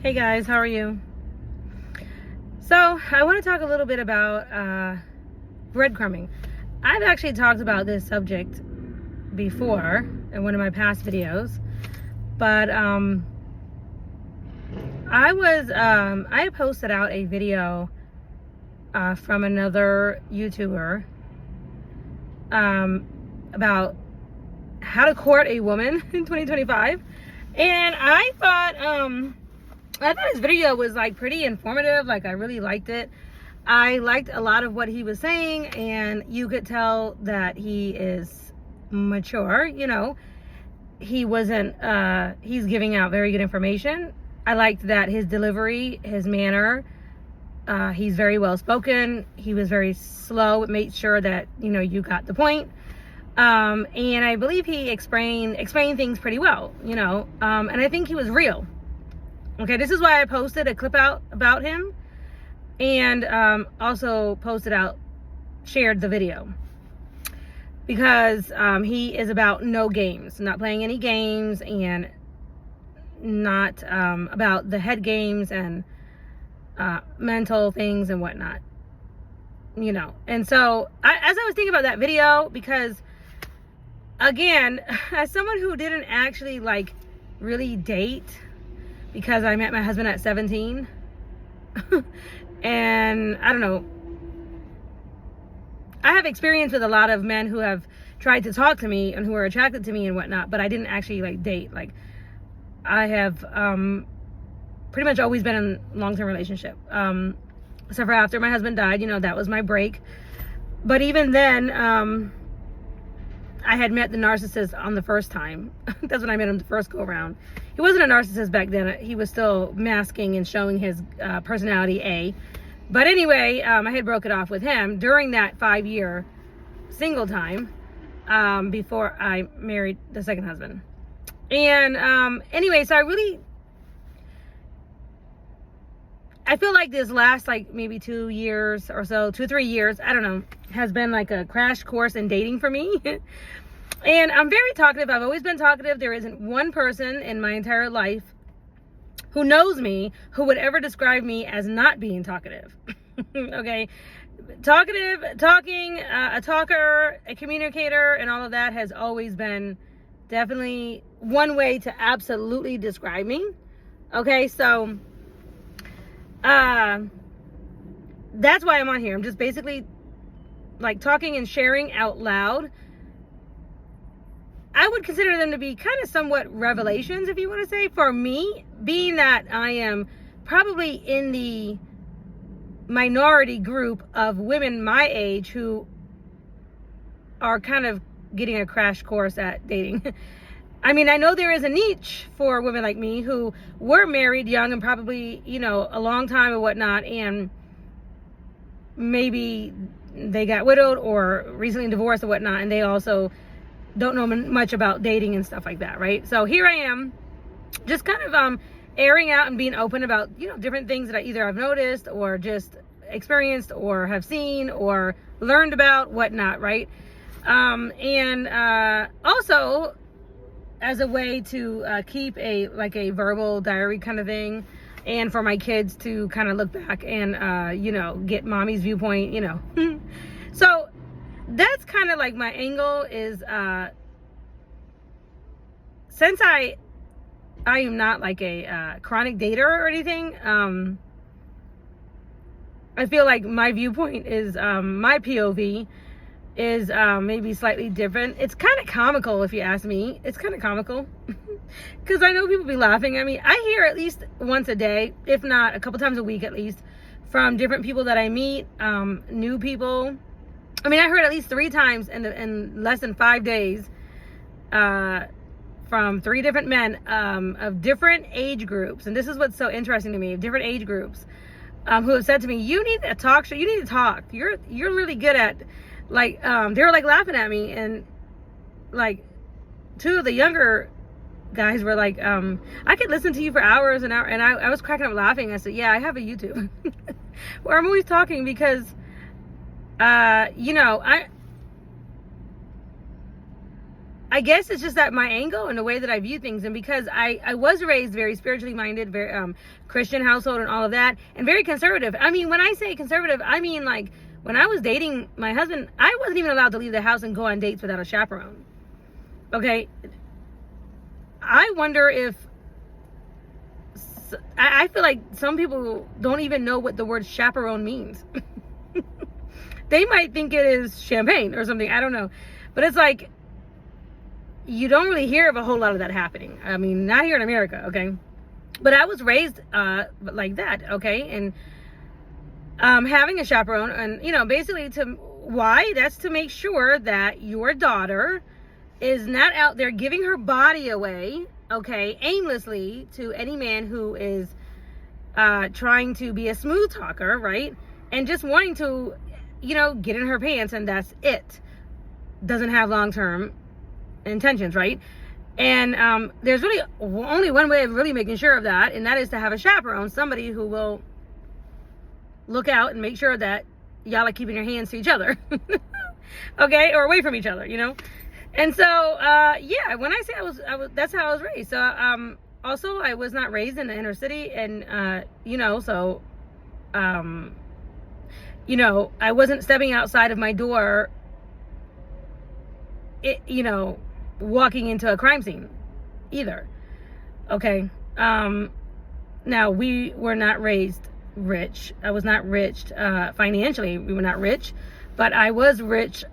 Hey guys, how are you? So I want to talk a little bit about breadcrumbing. I've actually talked about this subject before in one of my past videos, but I posted out a video from another YouTuber about how to court a woman in 2025, and I thought his video was like pretty informative. Like, I really liked it. I liked a lot of what he was saying, and you could tell that he is mature. He wasn't he's giving out very good information. I liked that his delivery, his manner, he's very well spoken. He was very slow. It made sure that you got the point. And I believe he explained things pretty well, and I think he was real. Okay, this is why I posted a clip out about him, and also shared the video, because he is about no games, not playing any games, and not about the head games and mental things and whatnot, And so as I was thinking about that video, because again, as someone who didn't actually really date, because I met my husband at 17, and I don't know, I have experience with a lot of men who have tried to talk to me and who are attracted to me and whatnot, but I didn't actually date. I have pretty much always been in a long-term relationship, except for after my husband died. That was my break. But even then, I had met the narcissist on the first time. That's when I met him the first go around. He wasn't a narcissist back then. He was still masking and showing his personality A. But anyway, I had broke it off with him during that 5-year single time, before I married the second husband. And anyway, so I feel like this last maybe 2 years or so, 2-3 years, I don't know, has been like a crash course in dating for me. And I'm very talkative. I've always been talkative. There isn't one person in my entire life who knows me who would ever describe me as not being talkative. Okay? Talkative, talking, a talker, a communicator, and all of that has always been definitely one way to absolutely describe me. Okay? So that's why I'm on here. I'm just basically talking and sharing out loud. I would consider them to be kind of somewhat revelations, if you want to say, for me, being that I am probably in the minority group of women my age who are kind of getting a crash course at dating. I mean, I know there is a niche for women like me who were married young and probably, a long time or whatnot, and maybe they got widowed or recently divorced or whatnot, and they also don't know much about dating and stuff like that, right? So here I am, just kind of airing out and being open about, different things that either I've noticed or just experienced or have seen or learned about, whatnot, right? And also as a way to keep a verbal diary kind of thing, and for my kids to kind of look back and get mommy's viewpoint, So that's kind of my angle is, since I am not a chronic dater or anything, I feel like my viewpoint is, my POV is maybe slightly different. It's kind of comical, if you ask me. It's kind of comical because I know people be laughing at me. I hear at least once a day, if not a couple times a week at least, from different people that I meet, new people. I mean, I heard at least 3 times in less than 5 days, from 3 different men, of different age groups. And this is what's so interesting to me, different age groups, who have said to me, you need a talk show. You need to talk. You're really good at, they were laughing at me. And 2 of the younger guys were I could listen to you for hours and hours. And I was cracking up laughing. I said, yeah, I have a YouTube where I'm always talking, because I guess it's just that my angle and the way that I view things, and because I was raised very spiritually minded, very Christian household and all of that, and very conservative. I mean, when I say conservative, I mean like when I was dating my husband, I wasn't even allowed to leave the house and go on dates without a chaperone. Okay, I wonder if I feel like some people don't even know what the word chaperone means. They might think it is champagne or something. I don't know, but it's like, you don't really hear of a whole lot of that happening. I mean, not here in America, okay? But I was raised like that, okay? And having a chaperone, and, you know, basically why? That's to make sure that your daughter is not out there giving her body away, okay, aimlessly to any man who is trying to be a smooth talker, right? And just wanting to, you know, get in her pants, and that's it. Doesn't have long-term intentions, right? And there's really only one way of really making sure of that, and that is to have a chaperone, somebody who will look out and make sure that y'all are keeping your hands to each other. Okay, or away from each other, you know. And so yeah, when I say I was that's how I was raised. So also I was not raised in the inner city, and you know, so you know, I wasn't stepping outside of my door, you know, walking into a crime scene either. Okay. Now, we were not raised rich. I was not rich financially. We were not rich, but I was rich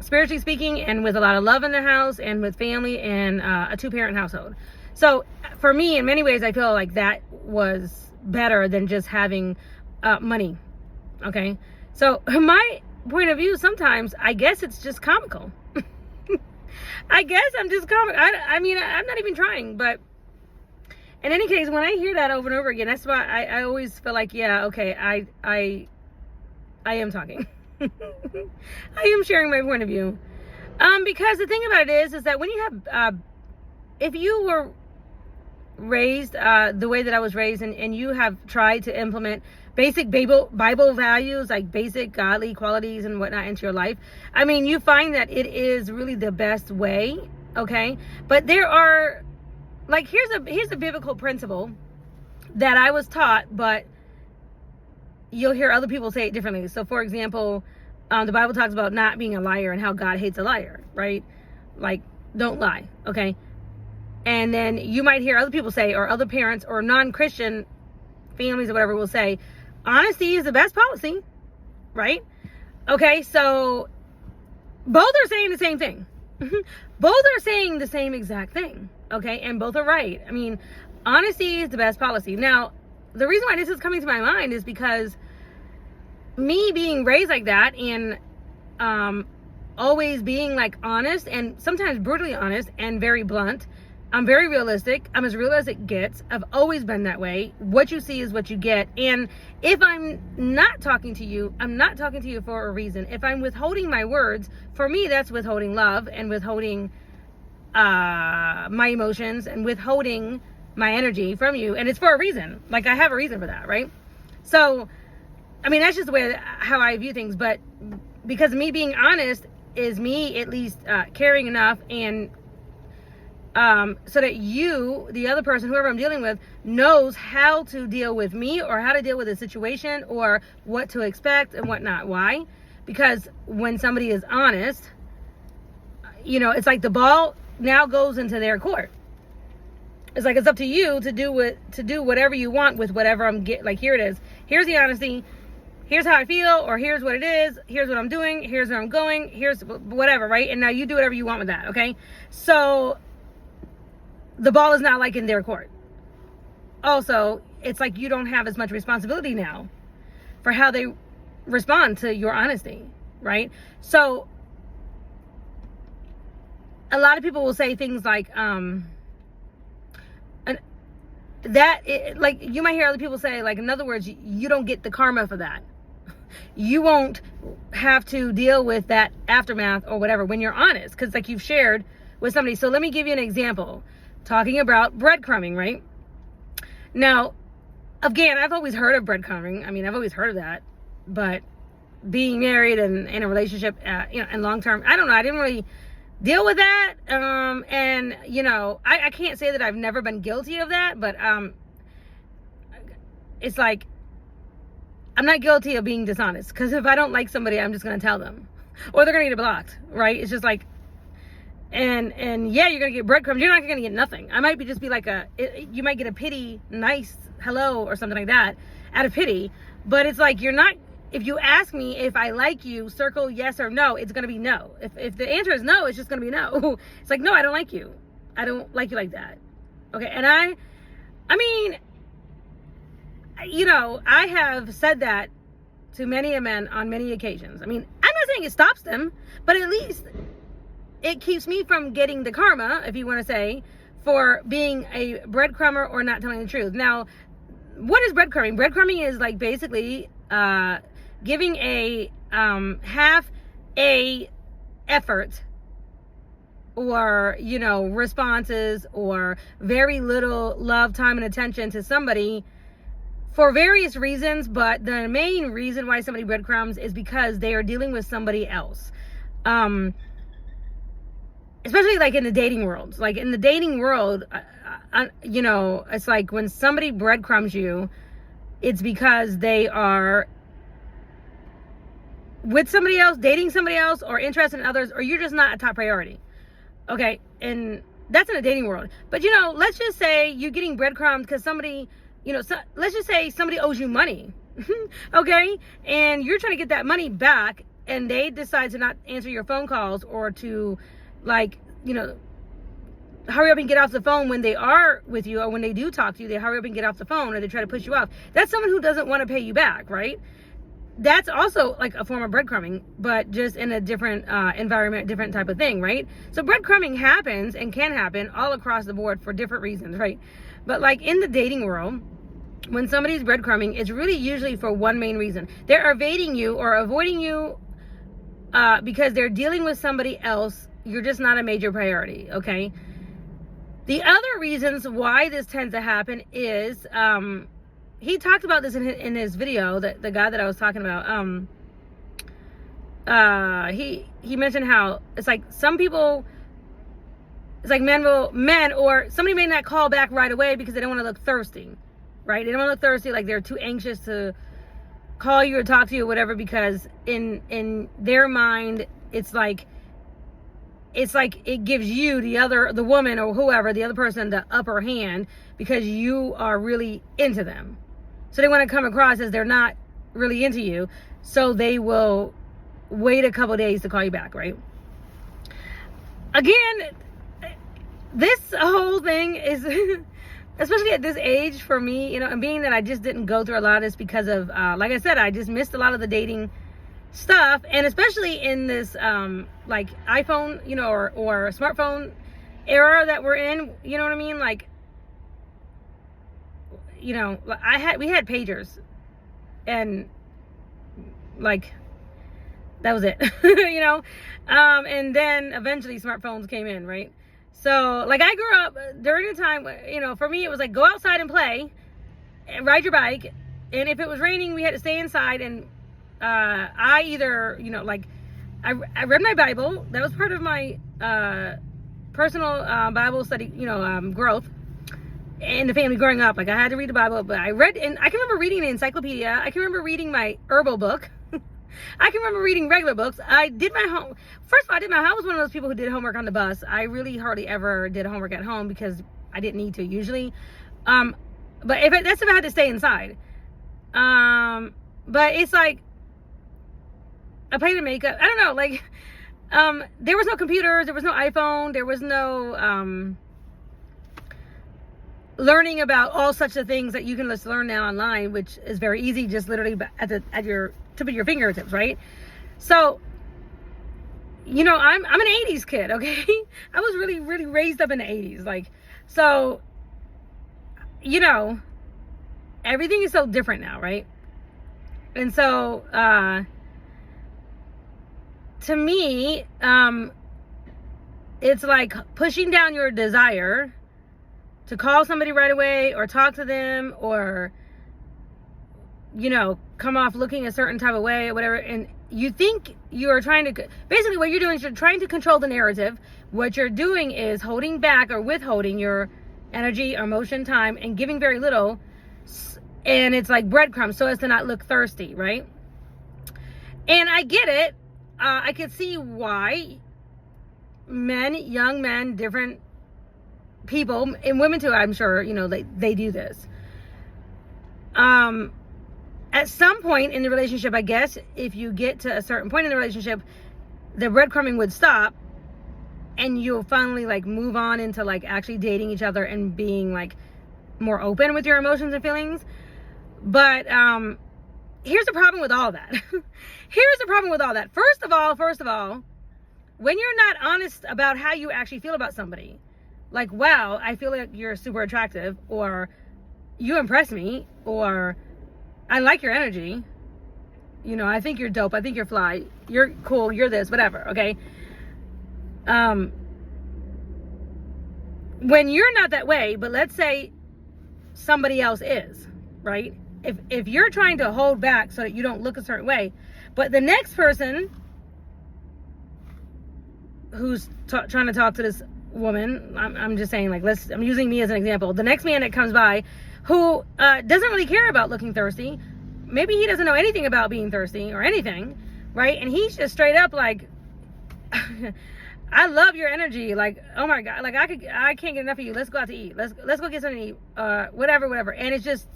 spiritually speaking, and with a lot of love in the house, and with family, and a 2-parent household. So for me, in many ways, I feel like that was better than just having money. Okay. So my point of view, sometimes I guess it's just comical. I guess I'm just comical. I mean, I'm not even trying, but in any case, when I hear that over and over again, that's why I always feel like, yeah, okay, I am talking. I am sharing my point of view. Because the thing about it is that when you have, if you were raised the way that I was raised, and you have tried to implement basic Bible values, like basic godly qualities and whatnot, into your life, I mean, you find that it is really the best way, okay? But there are, like, here's a biblical principle that I was taught, but you'll hear other people say it differently. So, for example, the Bible talks about not being a liar and how God hates a liar, right? Like, don't lie, okay? And then you might hear other people say, or other parents or non-Christian families or whatever will say, honesty is the best policy, right? Okay, so both are saying the same thing. Both are saying the same exact thing, okay? And both are right. I mean, honesty is the best policy. Now, the reason why this is coming to my mind is because me being raised like that, and always being like honest, and sometimes brutally honest and very blunt. I'm very realistic. I'm as real as it gets. I've always been that way. What you see is what you get. And if I'm not talking to you, I'm not talking to you for a reason. If I'm withholding my words, for me, that's withholding love, and withholding my emotions, and withholding my energy from you. And it's for a reason. Like, I have a reason for that, right? So, I mean, that's just the way how I view things. But because me being honest is me at least caring enough, and so that you, the other person, whoever I'm dealing with, knows how to deal with me, or how to deal with a situation, or what to expect and whatnot. Why? Because when somebody is honest, you know, it's like the ball now goes into their court. It's like it's up to you to do whatever you want with whatever I'm like, here it is. Here's the honesty. Here's how I feel, or here's what it is. Here's what I'm doing. Here's where I'm going. Here's whatever, right? And now you do whatever you want with that, okay? So the ball is not like in their court. Also, it's like you don't have as much responsibility now for how they respond to your honesty, right? So a lot of people will say things like, like, you might hear other people say, like, in other words, you don't get the karma for that. You won't have to deal with that aftermath or whatever when you're honest, because like you've shared with somebody. So let me give you an example. Talking about breadcrumbing, right? Now, again, I've always heard of breadcrumbing. I mean, I've always heard of that. But being married and in a relationship, you know, and long term, I don't know. I didn't really deal with that. And you know, I can't say that I've never been guilty of that, but it's like, I'm not guilty of being dishonest, because if I don't like somebody, I'm just going to tell them, or they're going to get blocked, right? It's just like, and yeah, you're going to get breadcrumbs. You're not going to get nothing. I might just be like you might get a pity, nice hello or something like that out of pity, but it's like, you're not, if you ask me if I like you, circle yes or no, it's going to be no. If the answer is no, it's just going to be no. It's like, no, I don't like you. I don't like you like that. Okay. And I mean, you know, I have said that to many a man on many occasions. I mean, I'm not saying it stops them, but at least it keeps me from getting the karma, if you want to say, for being a breadcrumber or not telling the truth. Now, what is breadcrumbing? Breadcrumbing is like basically giving a half a effort, or, you know, responses, or very little love, time, and attention to somebody for various reasons. But the main reason why somebody breadcrumbs is because they are dealing with somebody else. Especially like in the dating world. Like in the dating world, you know, it's like when somebody breadcrumbs you, it's because they are with somebody else, dating somebody else, or interested in others, or you're just not a top priority. Okay, and that's in the dating world. But, you know, let's just say you're getting breadcrumbs because somebody, you know, let's just say somebody owes you money, okay? And you're trying to get that money back, and they decide to not answer your phone calls, or to, like, you know, hurry up and get off the phone when they are with you, or when they do talk to you, they hurry up and get off the phone, or they try to push you off. That's someone who doesn't want to pay you back, right? That's also like a form of breadcrumbing, but just in a different environment, different type of thing, right? So breadcrumbing happens and can happen all across the board for different reasons, right? But like in the dating world, when somebody's breadcrumbing, it's really usually for one main reason. They're evading you or avoiding you because they're dealing with somebody else. You're just not a major priority, okay? The other reasons why this tends to happen is... he talked about this in his video, the guy that I was talking about. He mentioned how it's like some people, it's like men or somebody may not call back right away because they don't want to look thirsty, right? They don't want to look thirsty, like they're too anxious to call you or talk to you or whatever, because in their mind, it's like it gives you, the woman or whoever, the other person, the upper hand, because you are really into them. So they want to come across as they're not really into you. So they will wait a couple days to call you back, right? Again, this whole thing is, especially at this age for me, you know, and being that I just didn't go through a lot of this because of, like I said, I just missed a lot of the dating stuff. And especially in this, like iPhone, you know, or smartphone era that we're in, you know what I mean? Like, you know, we had pagers, and like that was it. You know, and then eventually smartphones came in, right? So like I grew up during the time, you know, for me it was like go outside and play and ride your bike, and if it was raining we had to stay inside. And I either, you know, like I read my Bible. That was part of my personal Bible study, you know, growth in the family growing up. Like I had to read the Bible, but I read, and I can remember reading the encyclopedia. I can remember reading my herbal book. I can remember reading regular books. I did my home. First of all, I was one of those people who did homework on the bus. I really hardly ever did homework at home because I didn't need to usually. But that's if I had to stay inside. But it's like I played the makeup. I don't know, like there was no computers, there was no iPhone, there was no learning about all such a things that you can just learn now online, which is very easy, just literally at your tip of your fingertips, right? So, you know, I'm an 80s kid, okay? I was really, really raised up in the 80s, like, so, you know, everything is so different now, right? And so, to me, it's like pushing down your desire to call somebody right away or talk to them or, you know, come off looking a certain type of way or whatever. And you think you're trying to, basically what you're doing is you're trying to control the narrative. What you're doing is holding back or withholding your energy, emotion, time, and giving very little. And it's like breadcrumbs so as to not look thirsty, right? And I get it. I can see why men, young men, different people, and women too, I'm sure, they do this. At some point in the relationship, I guess, if you get to a certain point in the relationship, the breadcrumbing would stop and you'll finally like move on into like actually dating each other and being like more open with your emotions and feelings. But here's the problem with all that. First of all, when you're not honest about how you actually feel about somebody, like, wow, I feel like you're super attractive, or you impress me, or I like your energy, I think you're dope, I think you're fly, you're cool, you're this, whatever, okay? When you're not that way, but let's say somebody else is, right? If you're trying to hold back so that you don't look a certain way, but the next person who's trying to talk to this woman, I'm just saying, like, I'm using me as an example. The next man that comes by who doesn't really care about looking thirsty, maybe he doesn't know anything about being thirsty or anything, right? And he's just straight up like, I love your energy, like, oh my God, like I can't get enough of you, let's go out to eat, let's go get something to eat, whatever, and it's just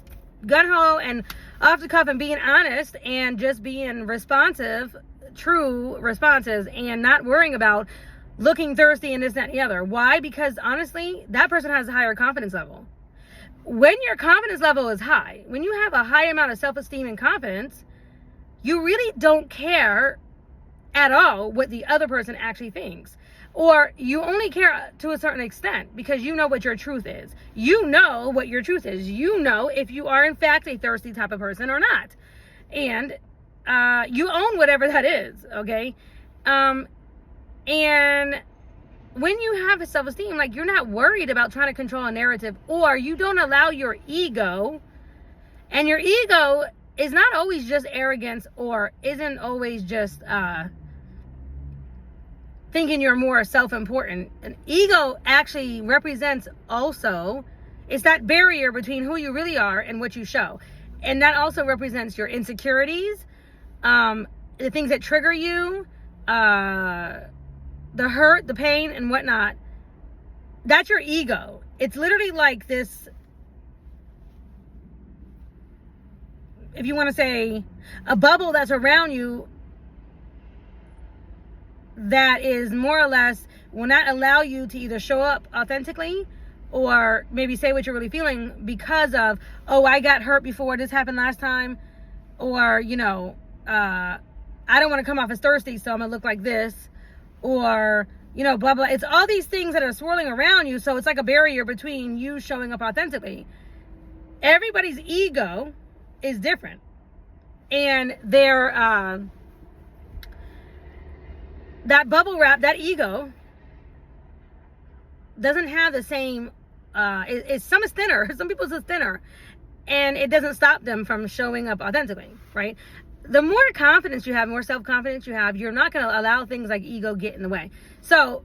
gun-ho and off the cuff and being honest and just being responsive, true responses, and not worrying about looking thirsty and this, that, and the other. Why? Because honestly, that person has a higher confidence level. When your confidence level is high, when you have a high amount of self-esteem and confidence, you really don't care at all what the other person actually thinks. Or you only care to a certain extent because you know what your truth is. You know what your truth is. You know if you are in fact a thirsty type of person or not. And you own whatever that is, okay? And when you have a self-esteem, like, you're not worried about trying to control a narrative, or you don't allow your ego, and your ego is not always just arrogance, or isn't always just thinking you're more self-important. An ego actually represents also, it's that barrier between who you really are and what you show. And that also represents your insecurities, the things that trigger you, the hurt, the pain, and whatnot. That's your ego. It's literally like this, if you want to say, a bubble that's around you that is more or less will not allow you to either show up authentically or maybe say what you're really feeling because of, oh, I got hurt before, this happened last time, or, I don't want to come off as thirsty, so I'm going to look like this, or, blah, blah. It's all these things that are swirling around you, so it's like a barrier between you showing up authentically. Everybody's ego is different. And their, that bubble wrap, that ego, doesn't have the same, some is thinner, some people's is thinner, and it doesn't stop them from showing up authentically, right? The more confidence you have, more self-confidence you have, you're not going to allow things like ego get in the way. So,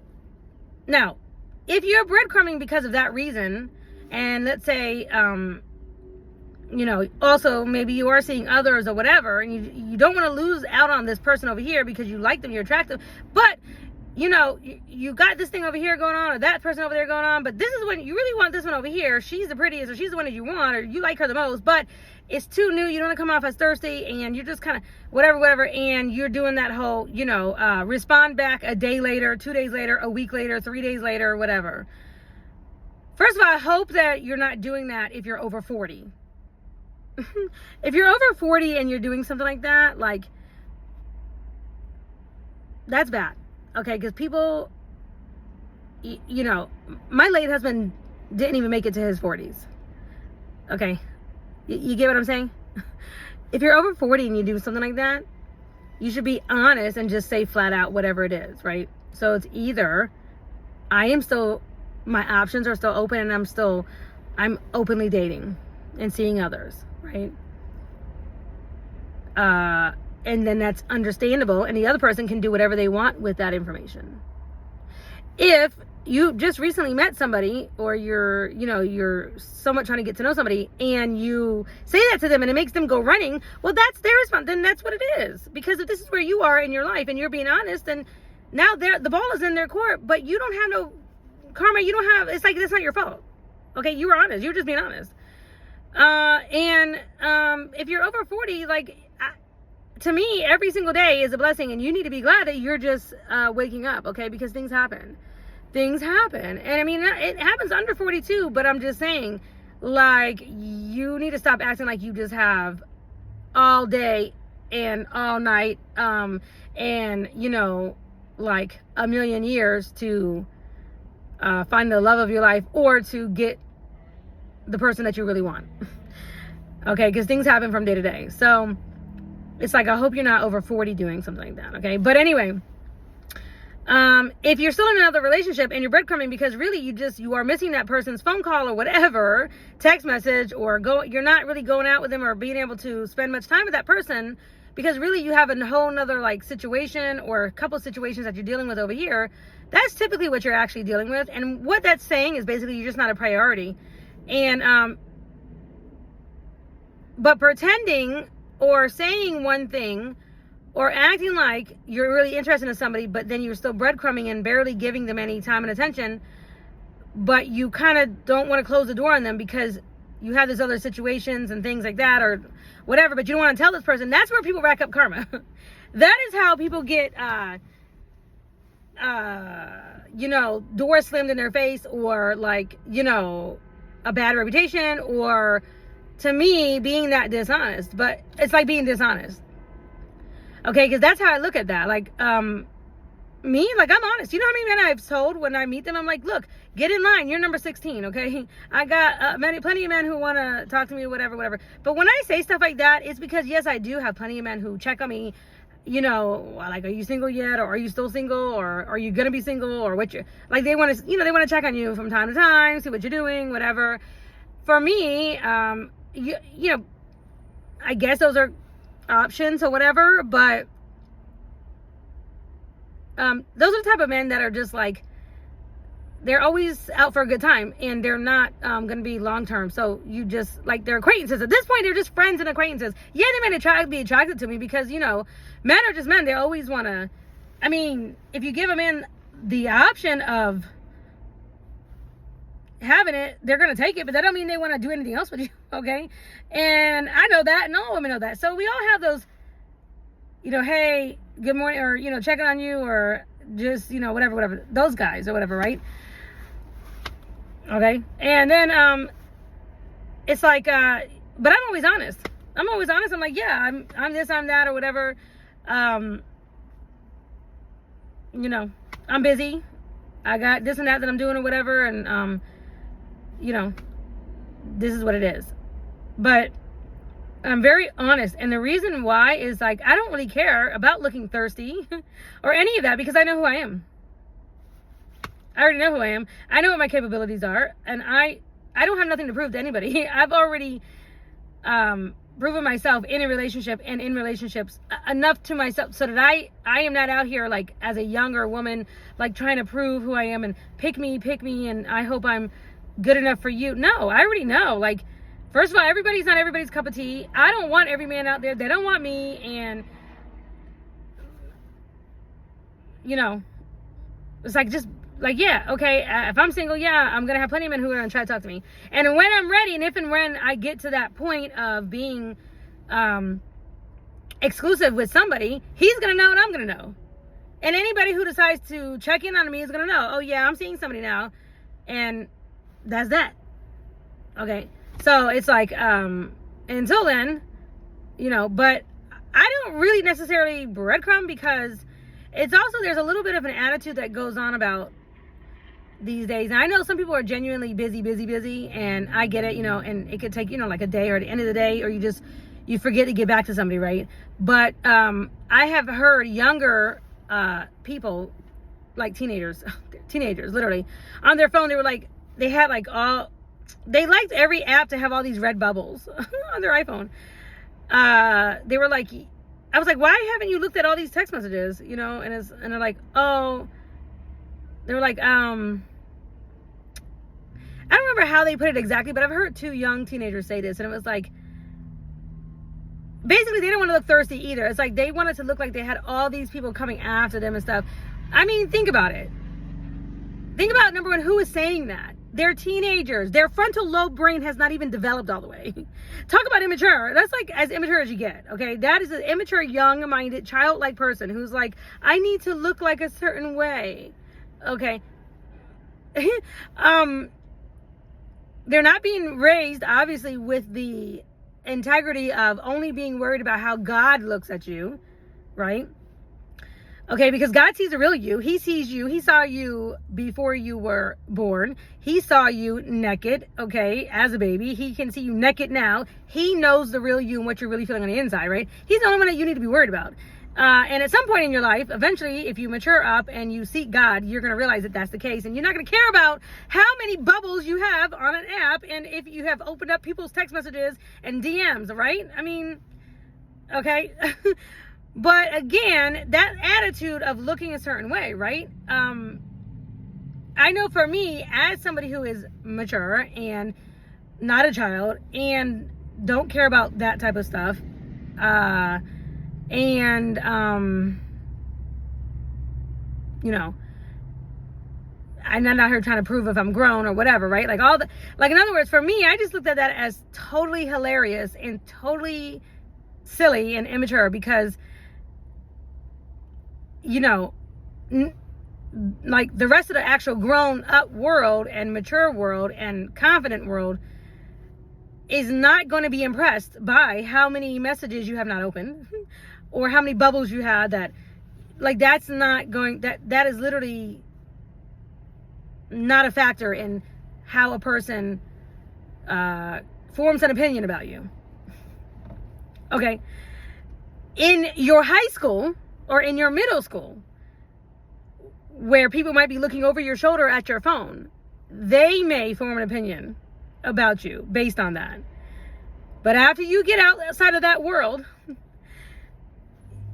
now, if you're breadcrumbing because of that reason, and let's say, also maybe you are seeing others or whatever, and you don't want to lose out on this person over here because you like them, you're attractive, but, you got this thing over here going on, or that person over there going on, but this is when you really want this one over here. She's the prettiest, or she's the one that you want, or you like her the most, but it's too new, you don't want to come off as thirsty, and you're just kind of whatever, and you're doing that whole, respond back a day later, 2 days later, a week later, 3 days later, whatever. First of all, I hope that you're not doing that if you're over 40. If you're over 40 and you're doing something like that, like, that's bad, okay? Because people, my late husband didn't even make it to his 40s, okay? You get what I'm saying? If you're over 40 and you do something like that, you should be honest and just say flat out whatever it is, right? So it's either my options are still open, and I'm openly dating and seeing others, right? And then that's understandable, and the other person can do whatever they want with that information. If you just recently met somebody, or you're somewhat trying to get to know somebody, and you say that to them and it makes them go running, well, that's their response. Then that's what it is. Because if this is where you are in your life and you're being honest, then now the ball is in their court, but you don't have no karma. You don't have, it's like, that's not your fault. Okay, you were honest. You were just being honest. If you're over 40, like, to me, every single day is a blessing, and you need to be glad that you're just waking up, okay? Because things happen. Things happen. And I mean, it happens under 42, but I'm just saying, like, you need to stop acting like you just have all day and all night, and, like a million years to find the love of your life, or to get the person that you really want. Okay, because things happen from day to day. So it's like, I hope you're not over 40 doing something like that. Okay, but anyway, if you're still in another relationship and you're breadcrumbing because really you are missing that person's phone call or whatever, text message, or you're not really going out with them or being able to spend much time with that person, because really you have a whole nother like situation or a couple situations that you're dealing with over here. That's typically what you're actually dealing with. And what that's saying is basically you're just not a priority. And, but pretending or saying one thing or acting like you're really interested in somebody, but then you're still breadcrumbing and barely giving them any time and attention, but you kind of don't want to close the door on them because you have these other situations and things like that or whatever, but you don't want to tell this person. That's where people rack up karma. That is how people get, doors slammed in their face, or like, a bad reputation, or to me, being that dishonest. But it's like being dishonest. Okay, because that's how I look at that. Like, me, like, I'm honest. You know how many men I've told when I meet them? I'm like, look, get in line. You're number 16, okay? I got plenty of men who want to talk to me, whatever. But when I say stuff like that, it's because, yes, I do have plenty of men who check on me, like, are you single yet? Or are you still single? Or are you going to be single? Or what you, like, they want to, they want to check on you from time to time, see what you're doing, whatever. For me, I guess those are options or whatever, but those are the type of men that are just like, they're always out for a good time, and they're not going to be long term. So you just, like, they're acquaintances. At this point, they're just friends and acquaintances. Yeah, they may be attracted to me because, men are just men. They always want to, if you give a man the option of having it, they're going to take it, but that don't mean they want to do anything else with you, okay? And I know that, and all women know that. So we all have those, hey, good morning, or, checking on you, or just, whatever, those guys or whatever, right? Okay? And then, it's like, but I'm always honest. I'm like, yeah, I'm this, I'm that, or whatever. I'm busy. I got this and that I'm doing or whatever. And, this is what it is. But I'm very honest. And the reason why is, like, I don't really care about looking thirsty or any of that, because I know who I am. I already know who I am. I know what my capabilities are. And I don't have nothing to prove to anybody. I've already proven myself in a relationship and in relationships enough to myself so that I am not out here, like, as a younger woman, like, trying to prove who I am and pick me, and I hope I'm good enough for you. No, I already know. Like, first of all, everybody's not everybody's cup of tea. I don't want every man out there. They don't want me. And, it's like, just like, yeah, okay, if I'm single, yeah, I'm going to have plenty of men who are going to try to talk to me. And when I'm ready, and if and when I get to that point of being exclusive with somebody, he's going to know and I'm going to know. And anybody who decides to check in on me is going to know, oh, yeah, I'm seeing somebody now. And that's that. Okay. So it's like, until then, but I don't really necessarily breadcrumb, because it's also, there's a little bit of an attitude that goes on about these days. And I know some people are genuinely busy, and I get it, and it could take, like a day, or at the end of the day, or you forget to get back to somebody, right? But I have heard younger people, like teenagers, literally, on their phone, they liked every app to have all these red bubbles on their iPhone. They were like, I was like, why haven't you looked at all these text messages? You know, and they're like, oh, they were like, I don't remember how they put it exactly, but I've heard 2 young teenagers say this, and it was like, basically, they didn't want to look thirsty either. It's like they wanted to look like they had all these people coming after them and stuff. I mean, think about it. Think about, number one, who is saying that? They're teenagers. Their frontal lobe brain has not even developed all the way. Talk about immature. That's like as immature as you get, okay? That is an immature, young-minded, childlike person who's like, I need to look like a certain way, okay? They're not being raised, obviously, with the integrity of only being worried about how God looks at you, right? Okay, because God sees the real you. He sees you. He saw you before you were born. He saw you naked, okay, as a baby. He can see you naked now. He knows the real you and what you're really feeling on the inside, right? He's the only one that you need to be worried about. And at some point in your life, eventually, if you mature up and you seek God, you're going to realize that that's the case. And you're not going to care about how many bubbles you have on an app and if you have opened up people's text messages and DMs, right? I mean, okay. But again, that attitude of looking a certain way, right? I know for me, as somebody who is mature and not a child and don't care about that type of stuff, you know, I'm not out here trying to prove if I'm grown or whatever, right? Like in other words, for me, I just looked at that as totally hilarious and totally silly and immature because, you know, like the rest of the actual grown up world and mature world and confident world is not going to be impressed by how many messages you have not opened or how many bubbles you had that, like, that's not going, that is literally not a factor in how a person forms an opinion about you. Okay. In your high school or in your middle school, where people might be looking over your shoulder at your phone, they may form an opinion about you based on that. But after you get outside of that world,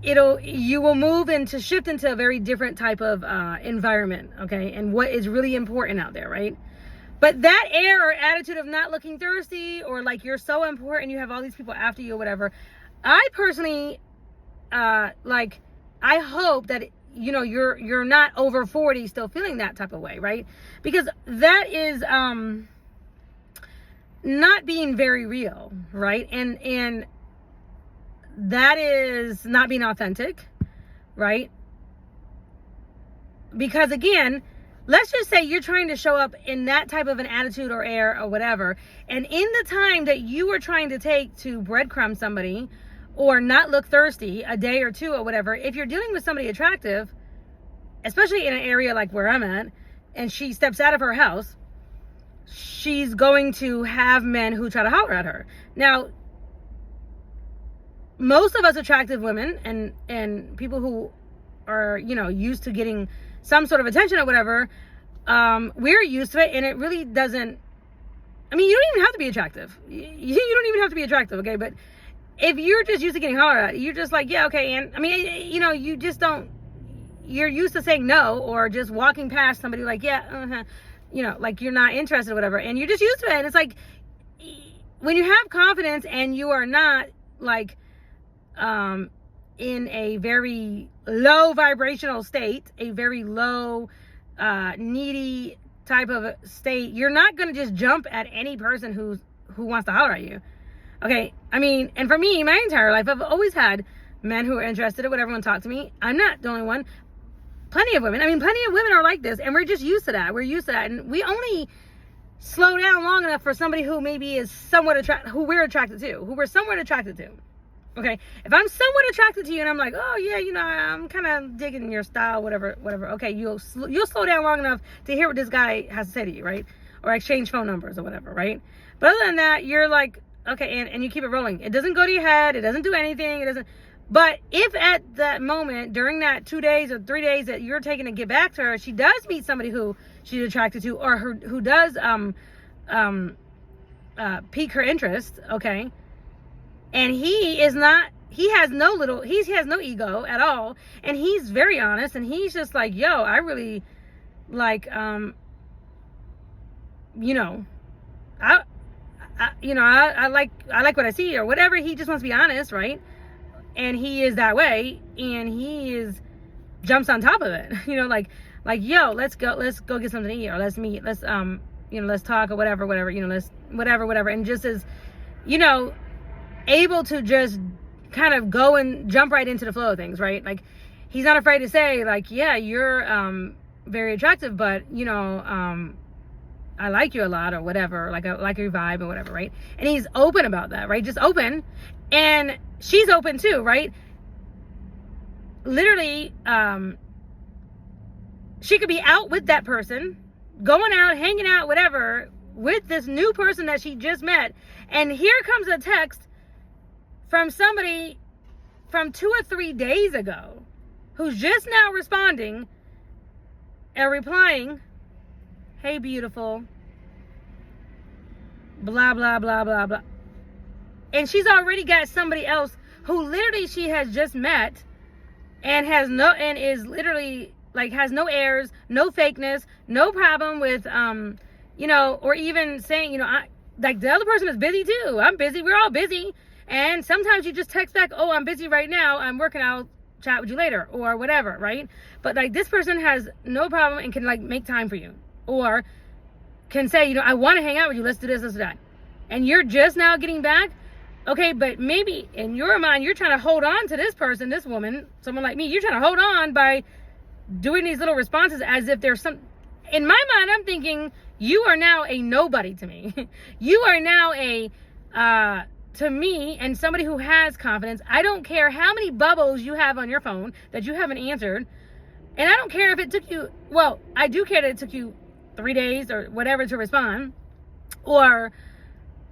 you will shift into a very different type of environment, okay? And what is really important out there, right? But that air or attitude of not looking thirsty or like you're so important, you have all these people after you or whatever, I personally, I hope that, you know, you're not over 40 still feeling that type of way, right? Because that is not being very real, right? And that is not being authentic, right? Because again, let's just say you're trying to show up in that type of an attitude or air or whatever, and in the time that you are trying to take to breadcrumb somebody or not look thirsty a day or two or whatever, if you're dealing with somebody attractive, especially in an area like where I'm at, and she steps out of her house, she's going to have men who try to holler at her. Now, most of us attractive women and people who are, you know, used to getting some sort of attention or whatever, we're used to it, and it really doesn't, I mean, you don't even have to be attractive. You don't even have to be attractive, okay? But if you're just used to getting hollered at, you're just like, yeah, okay, and I mean, you know, you just don't, you're used to saying no or just walking past somebody like, yeah, you know, like you're not interested or whatever, and you're just used to it. And it's like, when you have confidence and you are not like in a very low vibrational state, a very low needy type of state, you're not going to just jump at any person who wants to holler at you. Okay, I mean, and for me, my entire life, I've always had men who are interested or whatever want to talk to me. I'm not the only one. Plenty of women. I mean, plenty of women are like this, and we're just used to that. We're used to that, and we only slow down long enough for somebody who maybe is somewhat who we're attracted to, who we're somewhat attracted to. Okay, if I'm somewhat attracted to you, and I'm like, oh yeah, you know, I'm kind of digging your style, whatever. Okay, you'll slow down long enough to hear what this guy has to say to you, right? Or exchange phone numbers or whatever, right? But other than that, you're like, okay, and you keep it rolling. It doesn't go to your head. It doesn't do anything. It doesn't. But if at that moment, during that 2 days or 3 days that you're taking to get back to her, she does meet somebody who she's attracted to, or who does pique her interest, okay, and he he has no ego at all, and he's very honest, and he's just like, yo, I really like, you know, I like what I see, or whatever. He just wants to be honest, right? And he is that way, and jumps on top of it. You know, like, yo, let's go get something to eat, or let's meet, let's let's talk, or whatever, let's whatever, and just is, able to just kind of go and jump right into the flow of things, right? Like, he's not afraid to say, like, yeah, you're very attractive, but I like you a lot, or whatever, like, I like your vibe, or whatever, right? And he's open about that, right? Just open. And she's open too, right? Literally, she could be out with that person, going out, hanging out, whatever, with this new person that she just met, and here comes a text from somebody from 2 or 3 days ago who's just now responding and replying, hey, beautiful, blah, blah, blah, blah, blah. And she's already got somebody else who literally she has just met, and is literally, like, has no airs, no fakeness, no problem with, or even saying, like, the other person is busy too. I'm busy. We're all busy. And sometimes you just text back, oh, I'm busy right now. I'm working. I'll chat with you later, or whatever, right? But, like, this person has no problem and can, like, make time for you, or can say, I want to hang out with you. Let's do this, let's do that. And you're just now getting back. Okay, but maybe in your mind, you're trying to hold on to this person, this woman, someone like me. You're trying to hold on by doing these little responses as if there's some... In my mind, I'm thinking, you are now a nobody to me. You are now to me, and somebody who has confidence. I don't care how many bubbles you have on your phone that you haven't answered. And I don't care if it took you... Well, I do care that it took you 3 days or whatever to respond, or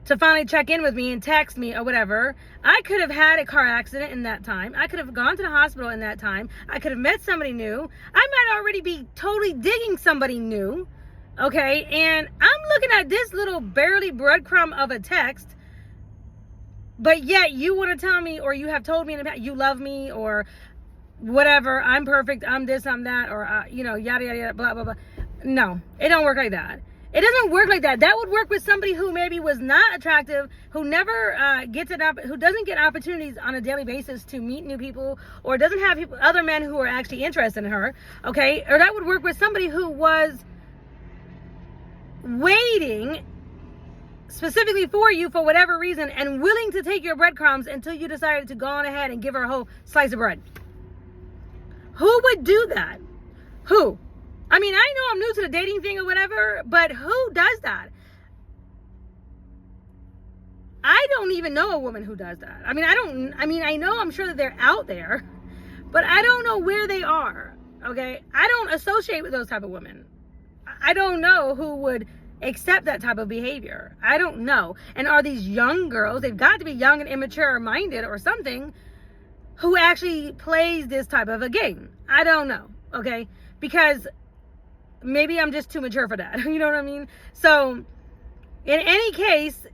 to finally check in with me and text me, or whatever. I could have had a car accident in that time. I could have gone to the hospital in that time. I could have met somebody new. I might already be totally digging somebody new, okay? And I'm looking at this little barely breadcrumb of a text, but yet you want to tell me, or you have told me in the past, you love me, or whatever, I'm perfect, I'm this, I'm that, or yada yada yada, blah blah blah. No, it don't work like that. It doesn't work like that. That would work with somebody who maybe was not attractive, who never who doesn't get opportunities on a daily basis to meet new people, or doesn't have other men who are actually interested in her, okay? Or that would work with somebody who was waiting specifically for you for whatever reason, and willing to take your breadcrumbs until you decided to go on ahead and give her a whole slice of bread. Who would do that? Who? I mean, I know I'm new to the dating thing or whatever, but who does that? I don't even know a woman who does that. I know, I'm sure that they're out there, but I don't know where they are, okay? I don't associate with those type of women. I don't know who would accept that type of behavior. I don't know. And are these young girls, they've got to be young and immature minded or something, who actually plays this type of a game? I don't know, okay? Because maybe I'm just too mature for that. You know what I mean? So, in any case,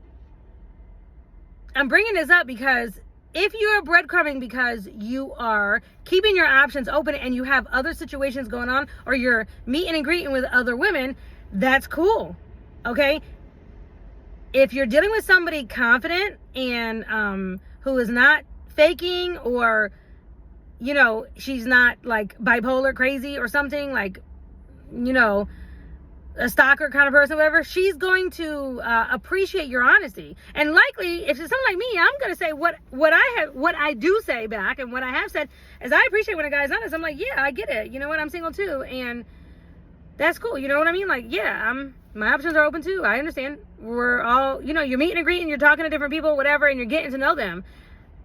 I'm bringing this up because if you're breadcrumbing because you are keeping your options open and you have other situations going on, or you're meeting and greeting with other women, that's cool, okay? If you're dealing with somebody confident and who is not faking, or, she's not like bipolar crazy or something, like, a stalker kind of person, whatever, she's going to appreciate your honesty. And likely, if it's someone like me, I'm going to say what I do say back, and what I have said is, I appreciate when a guy's honest. I'm like, yeah, I get it. You know what? I'm single too, and that's cool. You know what I mean? Like, yeah, my options are open too. I understand. We're all, you're meeting and greeting, you're talking to different people, whatever, and you're getting to know them.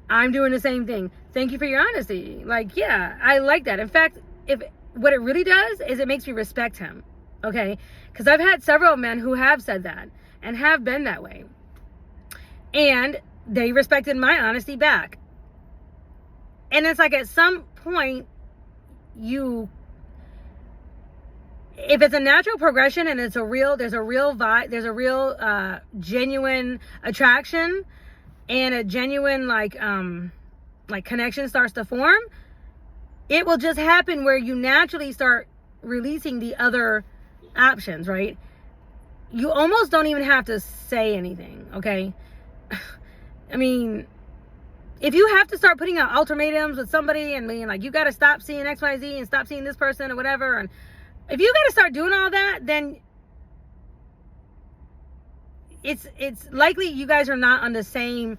I'm doing the same thing. Thank you for your honesty. Like, yeah, I like that. In fact, what it really does is it makes me respect him, okay? Because I've had several men who have said that and have been that way. And they respected my honesty back. And it's like, at some point, if it's a natural progression and there's a real vibe, there's a real genuine attraction, and a genuine, like, like connection starts to form, it will just happen where you naturally start releasing the other options, right? You almost don't even have to say anything, okay? I mean, if you have to start putting out ultimatums with somebody and being like, you got to stop seeing XYZ and stop seeing this person or whatever, and if you got to start doing all that, then it's likely you guys are not on the same,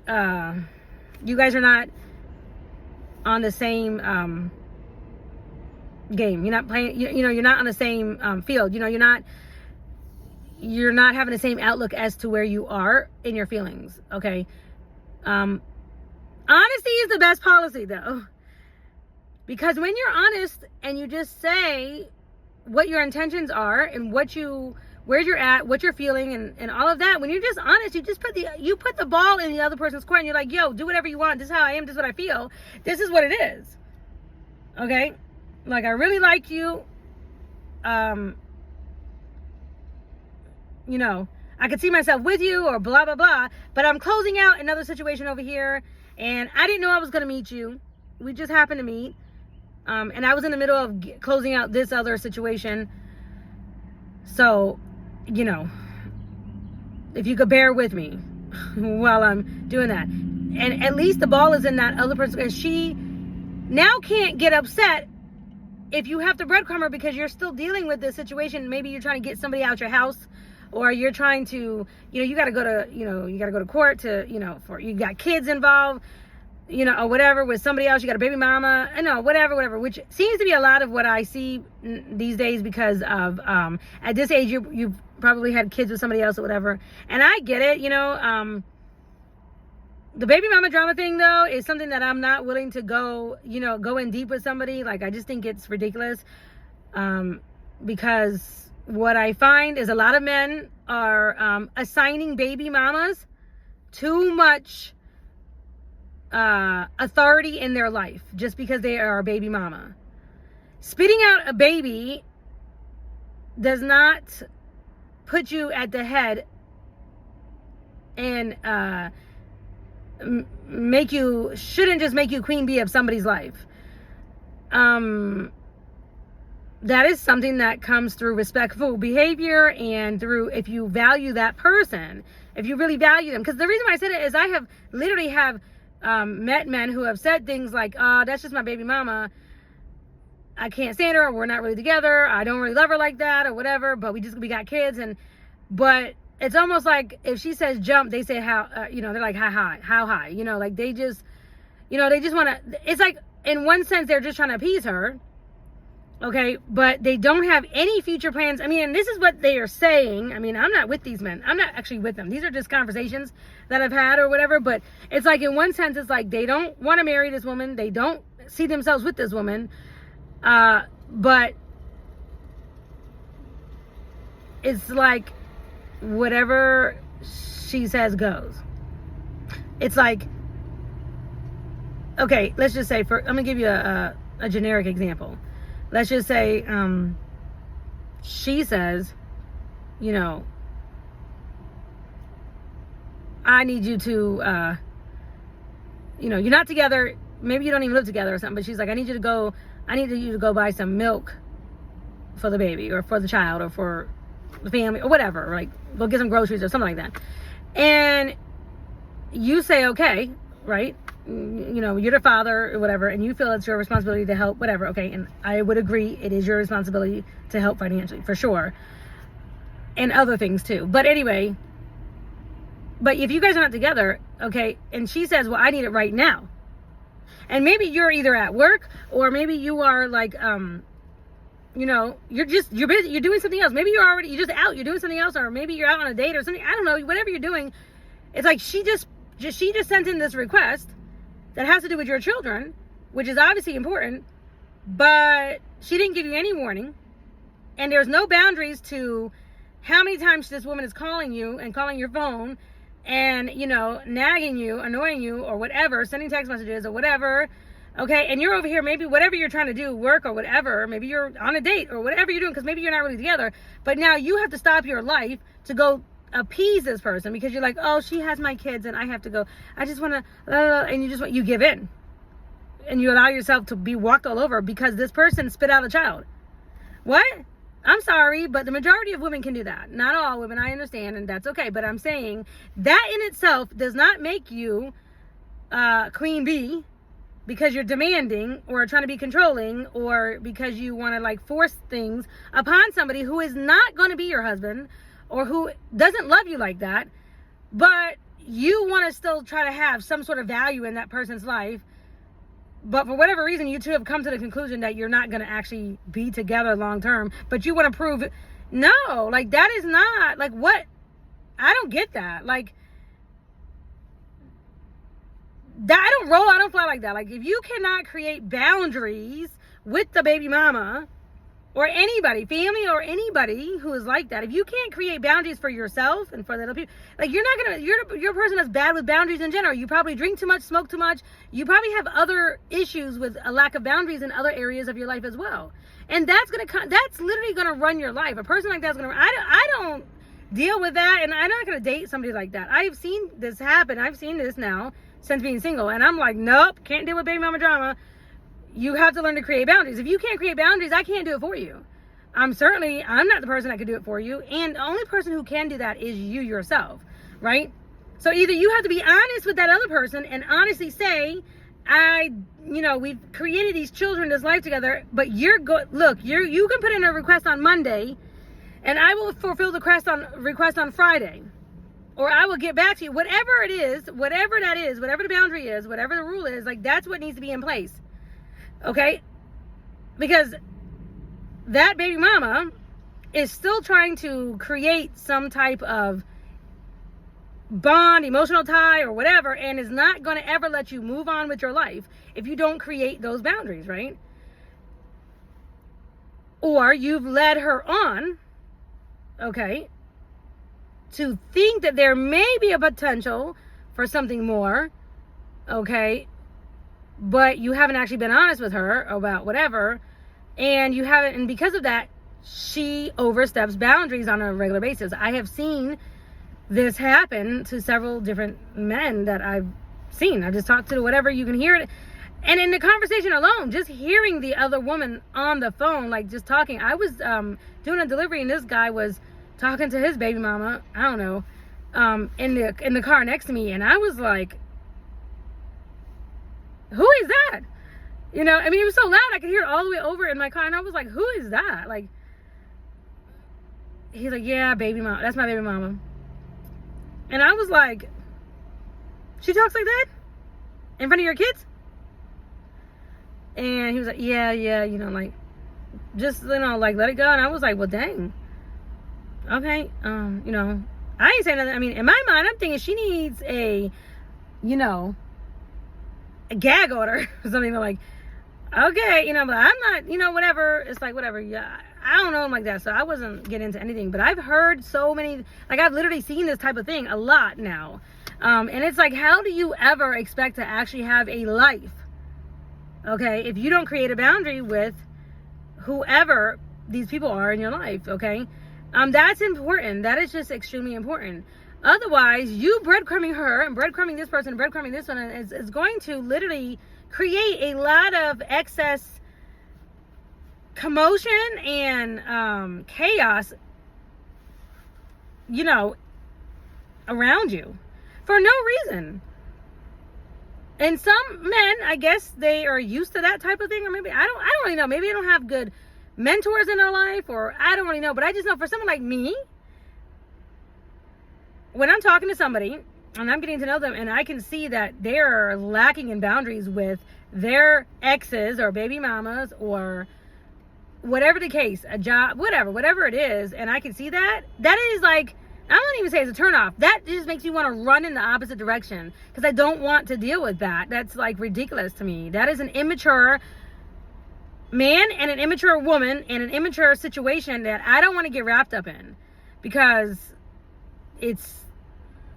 you guys are not on the same game. You're not playing, you're not on the same field. You're not having the same outlook as to where you are in your feelings, okay? Honesty is the best policy, though. Because when you're honest and you just say what your intentions are and where you're at, what you're feeling, and all of that, when you're just honest, you just put the ball in the other person's court, and you're like, yo, do whatever you want. This is how I am. This is what I feel. This is what it is. Okay? Like, I really like you. I could see myself with you or blah, blah, blah, but I'm closing out another situation over here, and I didn't know I was going to meet you. We just happened to meet. And I was in the middle of closing out this other situation. So, if you could bear with me while I'm doing that. And at least the ball is in that other person. And she now can't get upset if you have to breadcrumb her because you're still dealing with this situation. Maybe you're trying to get somebody out your house, or you're trying to, you got to go to court to, for you got kids involved, or whatever with somebody else. You got a baby mama, whatever, which seems to be a lot of what I see these days because of, at this age, you probably had kids with somebody else or whatever. And I get it, the baby mama drama thing though is something that I'm not willing to go in deep with somebody. Like, I just think it's ridiculous. Because what I find is a lot of men are assigning baby mamas too much authority in their life just because they are a baby mama. Spitting out a baby does not put you at the head and shouldn't just make you queen bee of somebody's life. That is something that comes through respectful behavior and through, if you value that person, if you really value them. Because the reason why I said it is I have literally met men who have said things like, that's just my baby mama. I can't stand her, or we're not really together. I don't really love her like that, or whatever, but we got kids. But it's almost like if she says jump, they say how, they're like, how high, like they just want to, it's like, in one sense, they're just trying to appease her. Okay, but they don't have any future plans. I mean, and this is what they are saying. I mean, I'm not with these men. I'm not actually with them. These are just conversations that I've had or whatever. But it's like, in one sense, it's like they don't want to marry this woman. They don't see themselves with this woman. But it's like whatever she says goes. It's like, okay, let's just say, I'm going to give you a generic example. Let's just say she says, I need you to, you're not together. Maybe you don't even live together or something. But she's like, I need you to go buy some milk for the baby or for the child or for the family or whatever. Like, go get some groceries or something like that. And you say, okay, right? You're the father or whatever, and you feel it's your responsibility to help, whatever, okay, and I would agree it is your responsibility to help financially, for sure, and other things too. But anyway, but if you guys are not together, okay, and she says, well, I need it right now, and maybe you're either at work, or maybe you are like, you're busy, you're doing something else, maybe you're just out, you're doing something else, or maybe you're out on a date or something, I don't know, whatever you're doing, it's like she just sent in this request that has to do with your children, which is obviously important, but she didn't give you any warning, and there's no boundaries to how many times this woman is calling you and calling your phone and, nagging you, annoying you, or whatever, sending text messages or whatever, okay, and you're over here, maybe whatever you're trying to do, work or whatever, maybe you're on a date or whatever you're doing, because maybe you're not really together, but now you have to stop your life to go appease this person because you're like, oh, she has my kids and I have to go. I just want to, and you give in. And you allow yourself to be walked all over because this person spit out a child. What? I'm sorry, but the majority of women can do that. Not all women, I understand, and that's okay. But I'm saying that in itself does not make you queen bee because you're demanding or trying to be controlling or because you want to like force things upon somebody who is not going to be your husband or who doesn't love you like that, but you want to still try to have some sort of value in that person's life. But for whatever reason, you two have come to the conclusion that you're not going to actually be together long term, but you want to prove it. No, like that is not like what I don't get that. Like that I don't fly like that. Like if you cannot create boundaries with the baby mama or anybody, family or anybody who is like that, if you can't create boundaries for yourself and for the other people, like you're a person that's bad with boundaries in general. You probably drink too much, smoke too much. You probably have other issues with a lack of boundaries in other areas of your life as well. And that's literally gonna run your life. A person like that's gonna. I don't deal with that, and I'm not gonna date somebody like that. I've seen this happen. I've seen this now since being single, and I'm like, nope, can't deal with baby mama drama. You have to learn to create boundaries. If you can't create boundaries, I can't do it for you. I'm not the person that can do it for you. And the only person who can do that is you yourself, right? So either you have to be honest with that other person and honestly say, we've created these children, this life together, but you can put in a request on Monday and I will fulfill the request on Friday. Or I will get back to you. Whatever it is, whatever that is, whatever the boundary is, whatever the rule is, like that's what needs to be in place. Okay? Because that baby mama is still trying to create some type of bond, emotional tie or whatever, and is not going to ever let you move on with your life if you don't create those boundaries, right? Or you've led her on, okay, to think that there may be a potential for something more, okay, but you haven't actually been honest with her about whatever, and because of that, she oversteps boundaries on a regular basis. I have seen this happen to several different men that I've seen. I just talked to whatever, you can hear it. And in the conversation alone, just hearing the other woman on the phone, like just talking, I was doing a delivery and this guy was talking to his baby mama, I don't know, in the car next to me, and I was like, who is that? You know, I mean, it was so loud, I could hear it all the way over in my car, and I was like, who is that? Like, he's like, yeah, baby mama, that's my baby mama. And I was like, she talks like that? In front of your kids? And he was like, yeah, like, just, like, let it go. And I was like, well, dang. Okay, I ain't saying nothing. I mean, in my mind, I'm thinking she needs a gag order or something. Like, okay, but I'm not, whatever. It's like, whatever. Yeah, I don't know him like that, so I wasn't getting into anything. But I've heard so many, like, I've literally seen this type of thing a lot now. And it's like, how do you ever expect to actually have a life, okay, if you don't create a boundary with whoever these people are in your life, okay? That's important. That is just extremely important. Otherwise, you breadcrumbing her and breadcrumbing this person and breadcrumbing this one is going to literally create a lot of excess commotion and chaos, around you for no reason. And some men, I guess they are used to that type of thing, or maybe I don't really know. Maybe they don't have good mentors in their life, or I don't really know. But I just know for someone like me, when I'm talking to somebody and I'm getting to know them and I can see that they're lacking in boundaries with their exes or baby mamas or whatever the case, a job, whatever it is, and I can see that is like, I won't even say it's a turnoff. That just makes me want to run in the opposite direction because I don't want to deal with that. That's like ridiculous to me. That is an immature man and an immature woman and an immature situation that I don't want to get wrapped up in because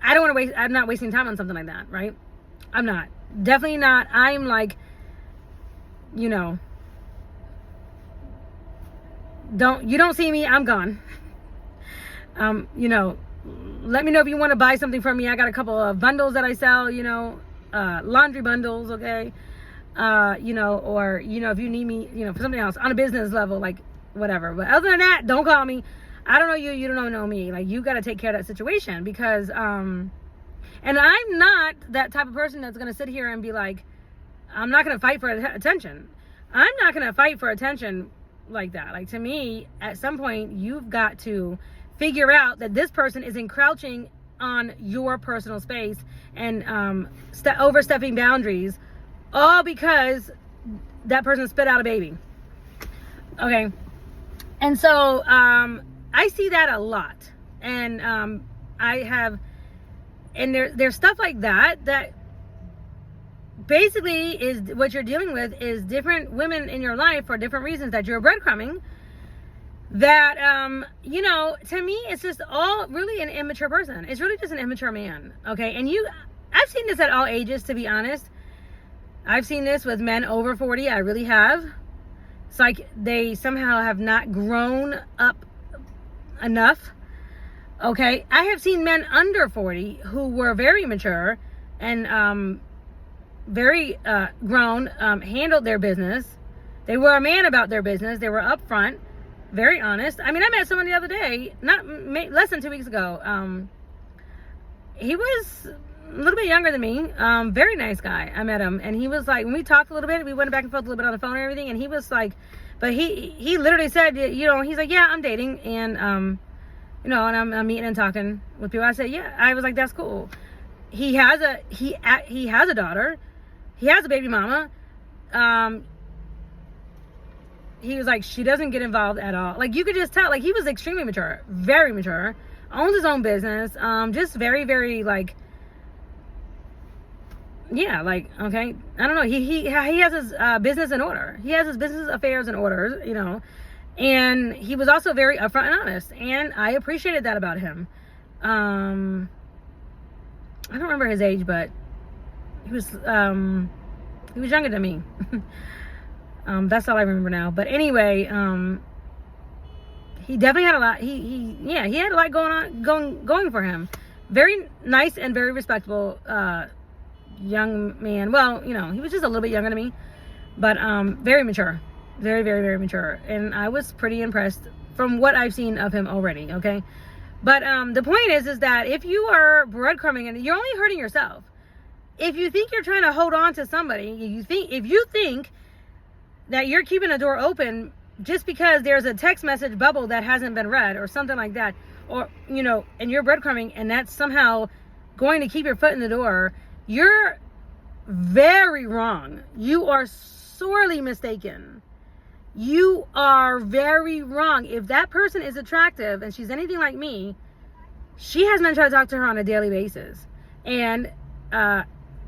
I'm not wasting time on something like that, right? I'm not. Definitely not. I'm like, you don't see me, I'm gone. let me know if you want to buy something from me. I got a couple of bundles that I sell, laundry bundles, okay? Or, if you need me, for something else on a business level, like whatever. But other than that, don't call me. I don't know you. You don't know me. Like, you got to take care of that situation because, and I'm not that type of person that's going to sit here and be like, I'm not going to fight for attention. I'm not going to fight for attention like that. Like, to me, at some point, you've got to figure out that this person is encroaching on your personal space and overstepping boundaries, all because that person spit out a baby. Okay. And so I see that a lot. And there's stuff like that basically is what you're dealing with is different women in your life for different reasons that you're breadcrumbing. That, to me, it's just all really an immature person. It's really just an immature man. Okay. And I've seen this at all ages, to be honest. I've seen this with men over 40. I really have. It's like they somehow have not grown up enough. Okay. I have seen men under 40 who were very mature and, very, grown, handled their business. They were a man about their business. They were upfront. Very honest. I mean, I met someone the other day, less than 2 weeks ago. He was a little bit younger than me. Very nice guy. I met him, and he was like, when we talked a little bit, we went back and forth a little bit on the phone and everything, and he was like, but he literally said, he's like, yeah, I'm dating, and and I'm meeting and talking with people. I said, yeah. I was like, that's cool. He has a daughter. He has a baby mama. He was like, she doesn't get involved at all. Like, you could just tell, like, he was extremely mature, very mature, owns his own business, just very, very, like, yeah, like, okay, I don't know, he has his business in order. He has his business affairs in order, and he was also very upfront and honest, and I appreciated that about him. I don't remember his age, but he was younger than me. That's all I remember now. But anyway, he definitely had a lot. He had a lot going for him. Very nice and very respectable young man. Well, he was just a little bit younger than me, but very mature, very, very, very mature. And I was pretty impressed from what I've seen of him already. Okay, but the point is that if you are breadcrumbing and you're only hurting yourself. If you think you're trying to hold on to somebody, if you think that you're keeping a door open just because there's a text message bubble that hasn't been read or something like that, or, and you're breadcrumbing and that's somehow going to keep your foot in the door, you're very wrong. You are sorely mistaken. You are very wrong. If that person is attractive and she's anything like me, she has men try to talk to her on a daily basis. And,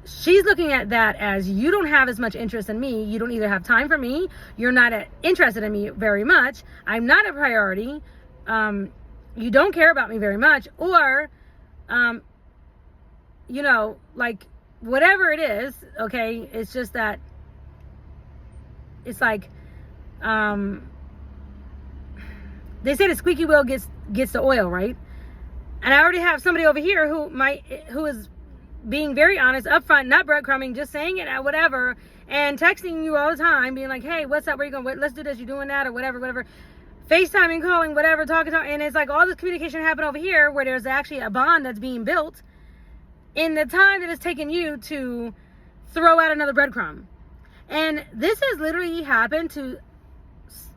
she's looking at that as you don't have as much interest in me. You don't either have time for me. You're not interested in me very much. I'm not a priority. You don't care about me very much. Or, like whatever it is, okay, it's just that it's like, they say the squeaky wheel gets the oil, right? And I already have somebody over here who is being very honest, upfront, not breadcrumbing, just saying it at whatever, and texting you all the time, being like, hey, what's up, where you going, let's do this, you doing that, or whatever, FaceTiming, calling, whatever, talking, and it's like all this communication happened over here where there's actually a bond that's being built in the time that it's taken you to throw out another breadcrumb. And this has literally happened to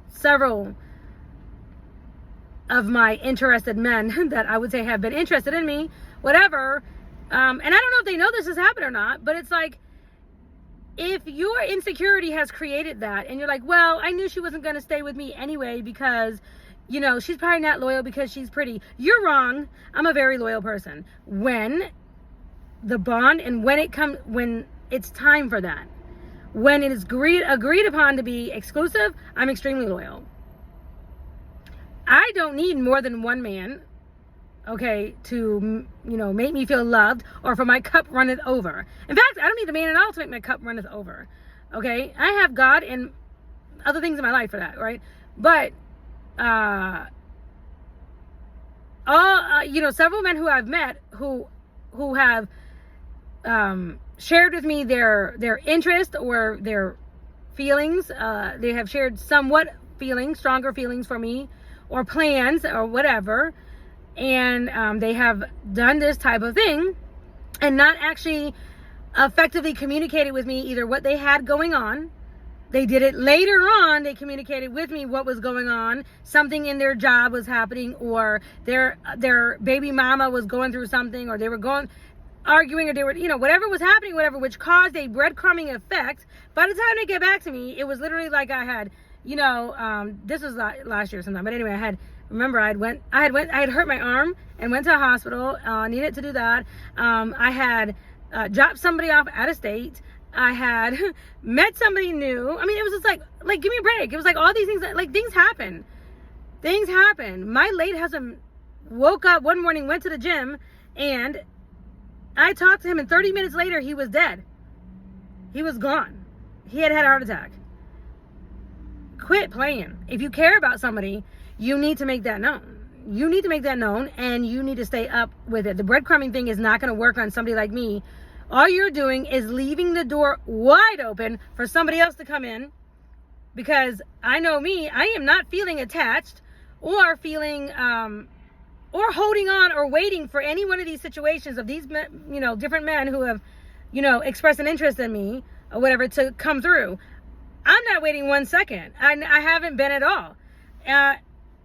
several of my interested men that I would say have been interested in me, whatever. And I don't know if they know this has happened or not, but it's like, if your insecurity has created that and you're like, well, I knew she wasn't going to stay with me anyway because, she's probably not loyal because she's pretty. You're wrong. I'm a very loyal person. When the bond and when it's time for that, when it is agreed upon to be exclusive, I'm extremely loyal. I don't need more than one man, okay, to, make me feel loved or for my cup runneth over. In fact, I don't need a man at all to make my cup runneth over, okay? I have God and other things in my life for that, right? But several men who I've met who have shared with me their interest or their feelings. They have shared somewhat feelings, stronger feelings for me, or plans or whatever, and they have done this type of thing and not actually effectively communicated with me either what they had going on. They did it later on. They communicated with me what was going on. Something in their job was happening, or their baby mama was going through something, or they were arguing, or they were, whatever was happening, which caused a breadcrumbing effect. By the time they get back to me, it was literally like I had, this was last year sometime. But anyway, I had hurt my arm and went to a hospital. Needed to do that. I had dropped somebody off out of state. I had met somebody new. I mean, it was just like, give me a break. It was like all these things, things happen. Things happen. My late husband woke up one morning, went to the gym, and I talked to him, and 30 minutes later, he was dead. He was gone. He had a heart attack. Quit playing. If you care about somebody, you need to make that known. You need to make that known, and you need to stay up with it. The breadcrumbing thing is not going to work on somebody like me. All you're doing is leaving the door wide open for somebody else to come in, because I know me, I am not feeling attached or feeling, or holding on or waiting for any one of these situations of these, different men who have, expressed an interest in me or whatever to come through. I'm not waiting 1 second. I haven't been at all.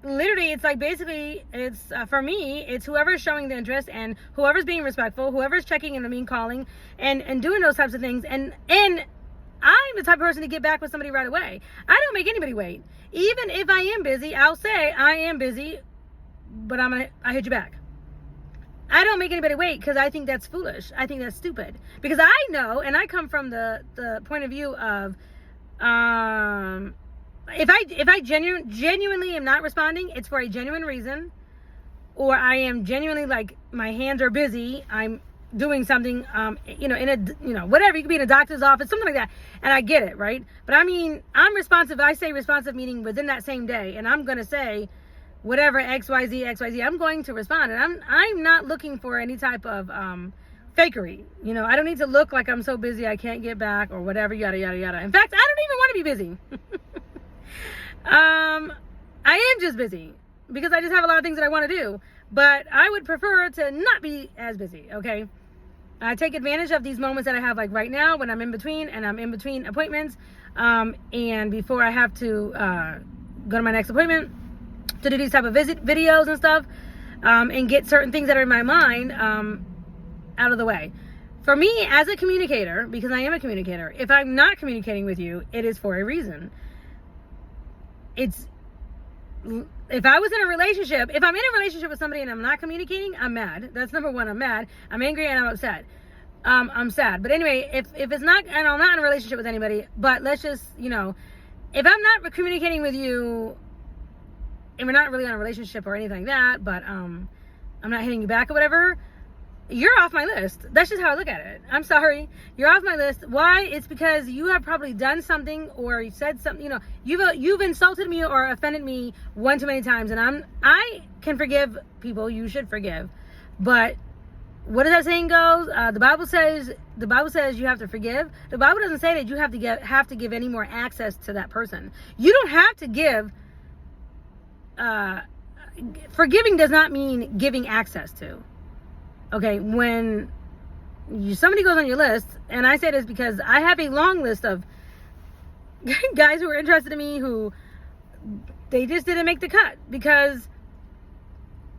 Literally, it's like basically, it's for me, it's whoever's showing the interest and whoever's being respectful, whoever's checking in, calling and doing those types of things. And I'm the type of person to get back with somebody right away. I don't make anybody wait. Even if I am busy, I'll say I am busy, but I hit you back. I don't make anybody wait because I think that's foolish. I think that's stupid, because I know, and I come from the point of view of, if I genuinely am not responding, it's for a genuine reason, or I am genuinely my hands are busy, I'm doing something, in a, whatever, you could be in a doctor's office, something like that, and I get it, right? But I mean, I'm responsive. I say responsive meaning within that same day, and I'm going to say whatever, XYZ, I'm going to respond, and I'm not looking for any type of, fakery. I don't need to look like I'm so busy I can't get back or whatever, yada, yada, yada. In fact, I don't even want to be busy. I am just busy because I just have a lot of things that I want to do, but I would prefer to not be as busy. Okay. I take advantage of these moments that I have, like right now when I'm in between appointments, and before I have to, go to my next appointment to do these type of videos and stuff, and get certain things that are in my mind, out of the way. For me as a communicator, because I am a communicator, if I'm not communicating with you, it is for a reason. If I was in a relationship, if I'm in a relationship with somebody and I'm not communicating, I'm mad. That's number one. I'm mad. I'm angry and I'm upset. I'm sad. But anyway, if it's not, and I'm not in a relationship with anybody, but let's just, if I'm not communicating with you, and we're not really in a relationship or anything like that, but I'm not hitting you back or whatever, you're off my list. That's just how I look at it. I'm sorry. You're off my list. Why? It's because you have probably done something, or you said something, you've insulted me or offended me one too many times, and I can forgive people. You should forgive. But what does that saying go? The Bible says you have to forgive. The Bible doesn't say that you have to give any more access to that person. You don't have to give. Forgiving does not mean giving access to. Okay, when somebody goes on your list, and I say this because I have a long list of guys who are interested in me who they just didn't make the cut because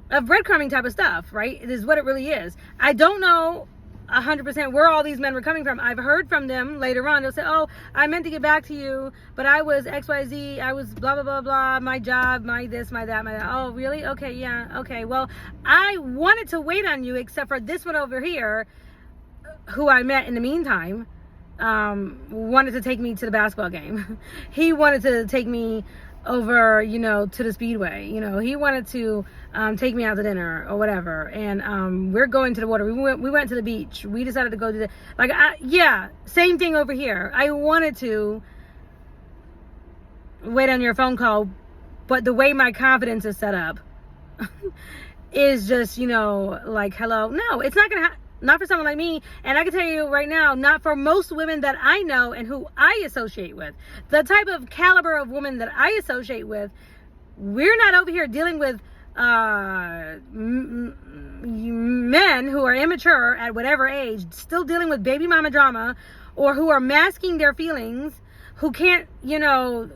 of breadcrumbing type of stuff, right? It is what it really is. I don't know 100% where all these men were coming from. I've heard from them later on. They'll say, oh, I meant to get back to you, but I was XYZ, I was blah, blah, blah, blah, my job, my this, my that, my that. Oh, really? Okay, yeah, okay. Well, I wanted to wait on you except for this one over here, who I met in the meantime, wanted to take me to the basketball game. He wanted to take me over, to the Speedway. He wanted to take me out to dinner or whatever, and we're going to the water. We went to the beach. We decided to go to the same thing over here. I wanted to wait on your phone call, but the way my confidence is set up, is just, like, hello. No, it's not going to happen. Not for someone like me. And I can tell you right now, not for most women that I know and who I associate with. The type of caliber of woman that I associate with, we're not over here dealing with men who are immature at whatever age, still dealing with baby mama drama, or who are masking their feelings, who can't, I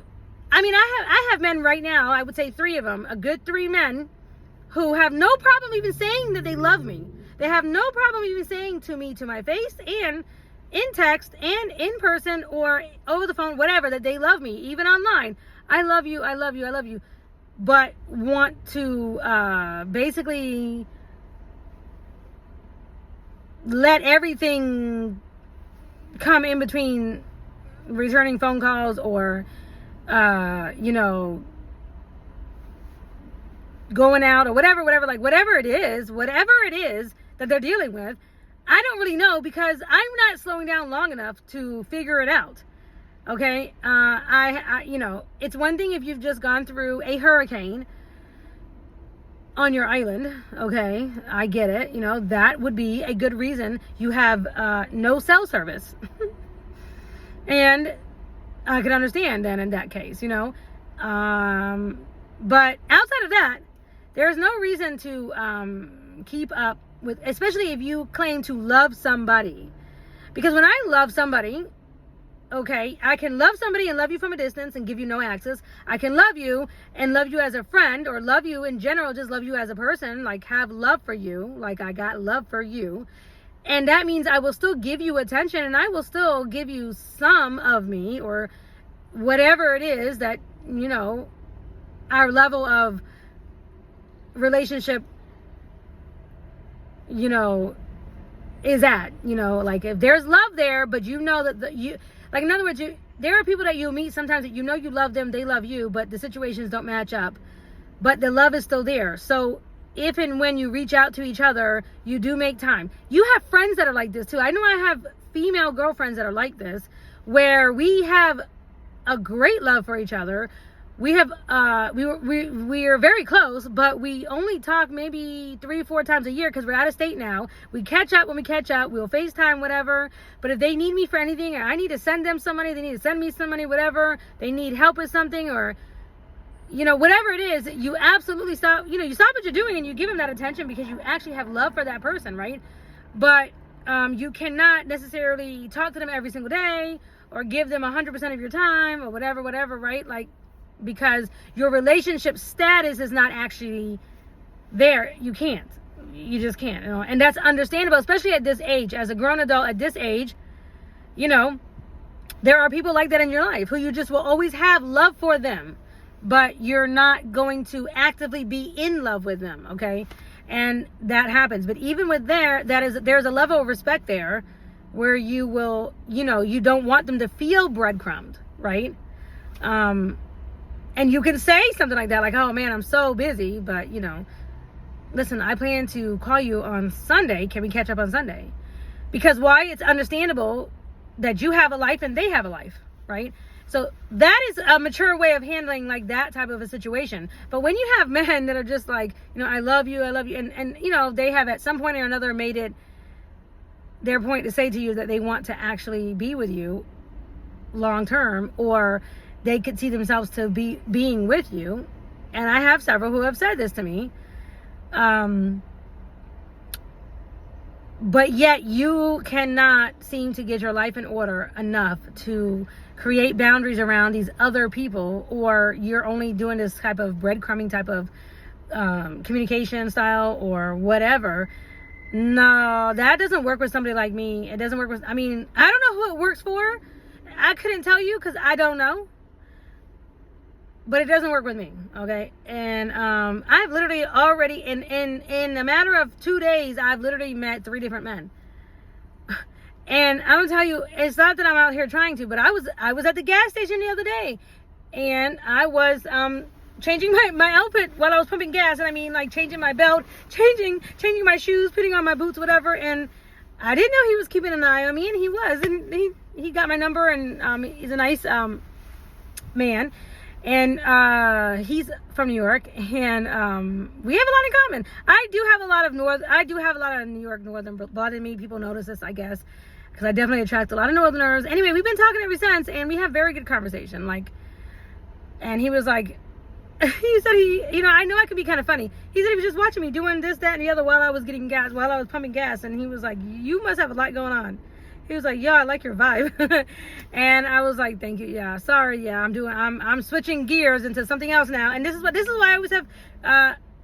have men right now, I would say 3 of them, a good 3 men, who have no problem even saying that they love me. They have no problem even saying to me, to my face, and in text, and in person, or over the phone, whatever, that they love me, even online. I love you, I love you, I love you. But want to basically let everything come in between returning phone calls, or, going out, or whatever, like whatever it is that they're dealing with. I don't really know, because I'm not slowing down long enough to figure it out. Okay. It's one thing if you've just gone through a hurricane on your island. Okay. I get it. That would be a good reason. You have no cell service. And I could understand then in that case, but outside of that, there's no reason to keep up with, especially if you claim to love somebody. Because when I love somebody, okay, I can love somebody and love you from a distance and give you no access. I can love you and love you as a friend, or love you in general, just love you as a person, like have love for you, like I got love for you. And that means I will still give you attention, and I will still give you some of me, or whatever it is that, our level of relationship, is at, like if there's love there, but that like, in other words, there are people that you meet sometimes that you love them, they love you, but the situations don't match up, but the love is still there. So if and when you reach out to each other, you do make time. You have friends that are like this too. I know I have female girlfriends that are like this, where we have a great love for each other. We have we are very close, but we only talk maybe 3-4 times a year, because we're out of state now. We catch up when we catch up. We'll FaceTime, whatever. But if they need me for anything, or I need to send them some money, they need to send me some money, whatever. They need help with something, or whatever it is, you absolutely stop. You stop what you're doing and you give them that attention, because you actually have love for that person, right? But you cannot necessarily talk to them every single day, or give them 100% of your time, or whatever, right? Like, because your relationship status is not actually there. You just can't, and that's understandable, especially at this age. As a grown adult at this age, there are people like that in your life who you just will always have love for them, but you're not going to actively be in love with them. Okay. And that happens. But even with there's a level of respect there, where you will, you don't want them to feel breadcrumbed, right? And you can say something like that, like, oh man, I'm so busy, but listen, I plan to call you on Sunday. Can we catch up on Sunday? Because why? It's understandable that you have a life and they have a life, right? So that is a mature way of handling like that type of a situation. But when you have men that are just like, I love you, and they have at some point or another made it their point to say to you that they want to actually be with you long term, or they could see themselves to be being with you. And I have several who have said this to me. But yet you cannot seem to get your life in order enough to create boundaries around these other people, or you're only doing this type of breadcrumbing type of communication style or whatever. No, that doesn't work with somebody like me. It doesn't work with, I don't know who it works for. I couldn't tell you, because I don't know. But it doesn't work with me, okay? And I've literally already, in a matter of 2 days, I've literally met 3 different men. And I'm gonna tell you, it's not that I'm out here trying to, but I was at the gas station the other day, and I was changing my outfit while I was pumping gas, and like changing my belt, changing my shoes, putting on my boots, whatever. And I didn't know he was keeping an eye on me, and he was, and he got my number, and he's a nice man. And he's from New York, and we have a lot in common. I do have a lot of New York Northern blood in me. People notice this, I guess, because I definitely attract a lot of Northerners. Anyway, we've been talking ever since, and we have very good conversation. Like, and he was like, he said I know I could be kind of funny. He said he was just watching me doing this, that, and the other while I was getting gas, while I was pumping gas, and he was like, you must have a lot going on. He was like, yeah, I like your vibe. And I was like, thank you. Yeah, sorry. Yeah, I'm switching gears into something else now. And this is why I always have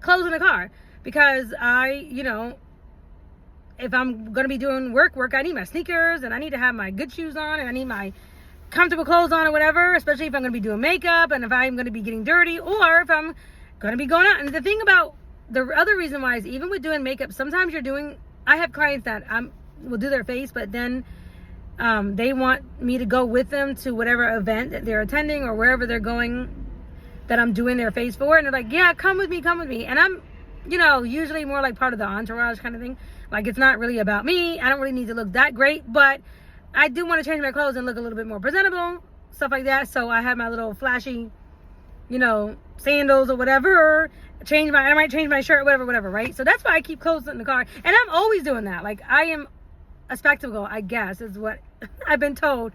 clothes in the car, because if I'm going to be doing work, I need my sneakers, and I need to have my good shoes on, and I need my comfortable clothes on or whatever, especially if I'm going to be doing makeup, and if I'm going to be getting dirty, or if I'm going to be going out. And the thing about the other reason why is, even with doing makeup, sometimes I have clients that will do their face, but then they want me to go with them to whatever event that they're attending or wherever they're going that I'm doing their face for. And they're like, yeah, come with me. And I'm, usually more like part of the entourage kind of thing. Like, it's not really about me. I don't really need to look that great, but I do want to change my clothes and look a little bit more presentable, stuff like that. So I have my little flashy, sandals or whatever, or I might change my shirt, whatever, right? So that's why I keep clothes in the car. And I'm always doing that. Like, I am a spectacle, I guess, is what I've been told.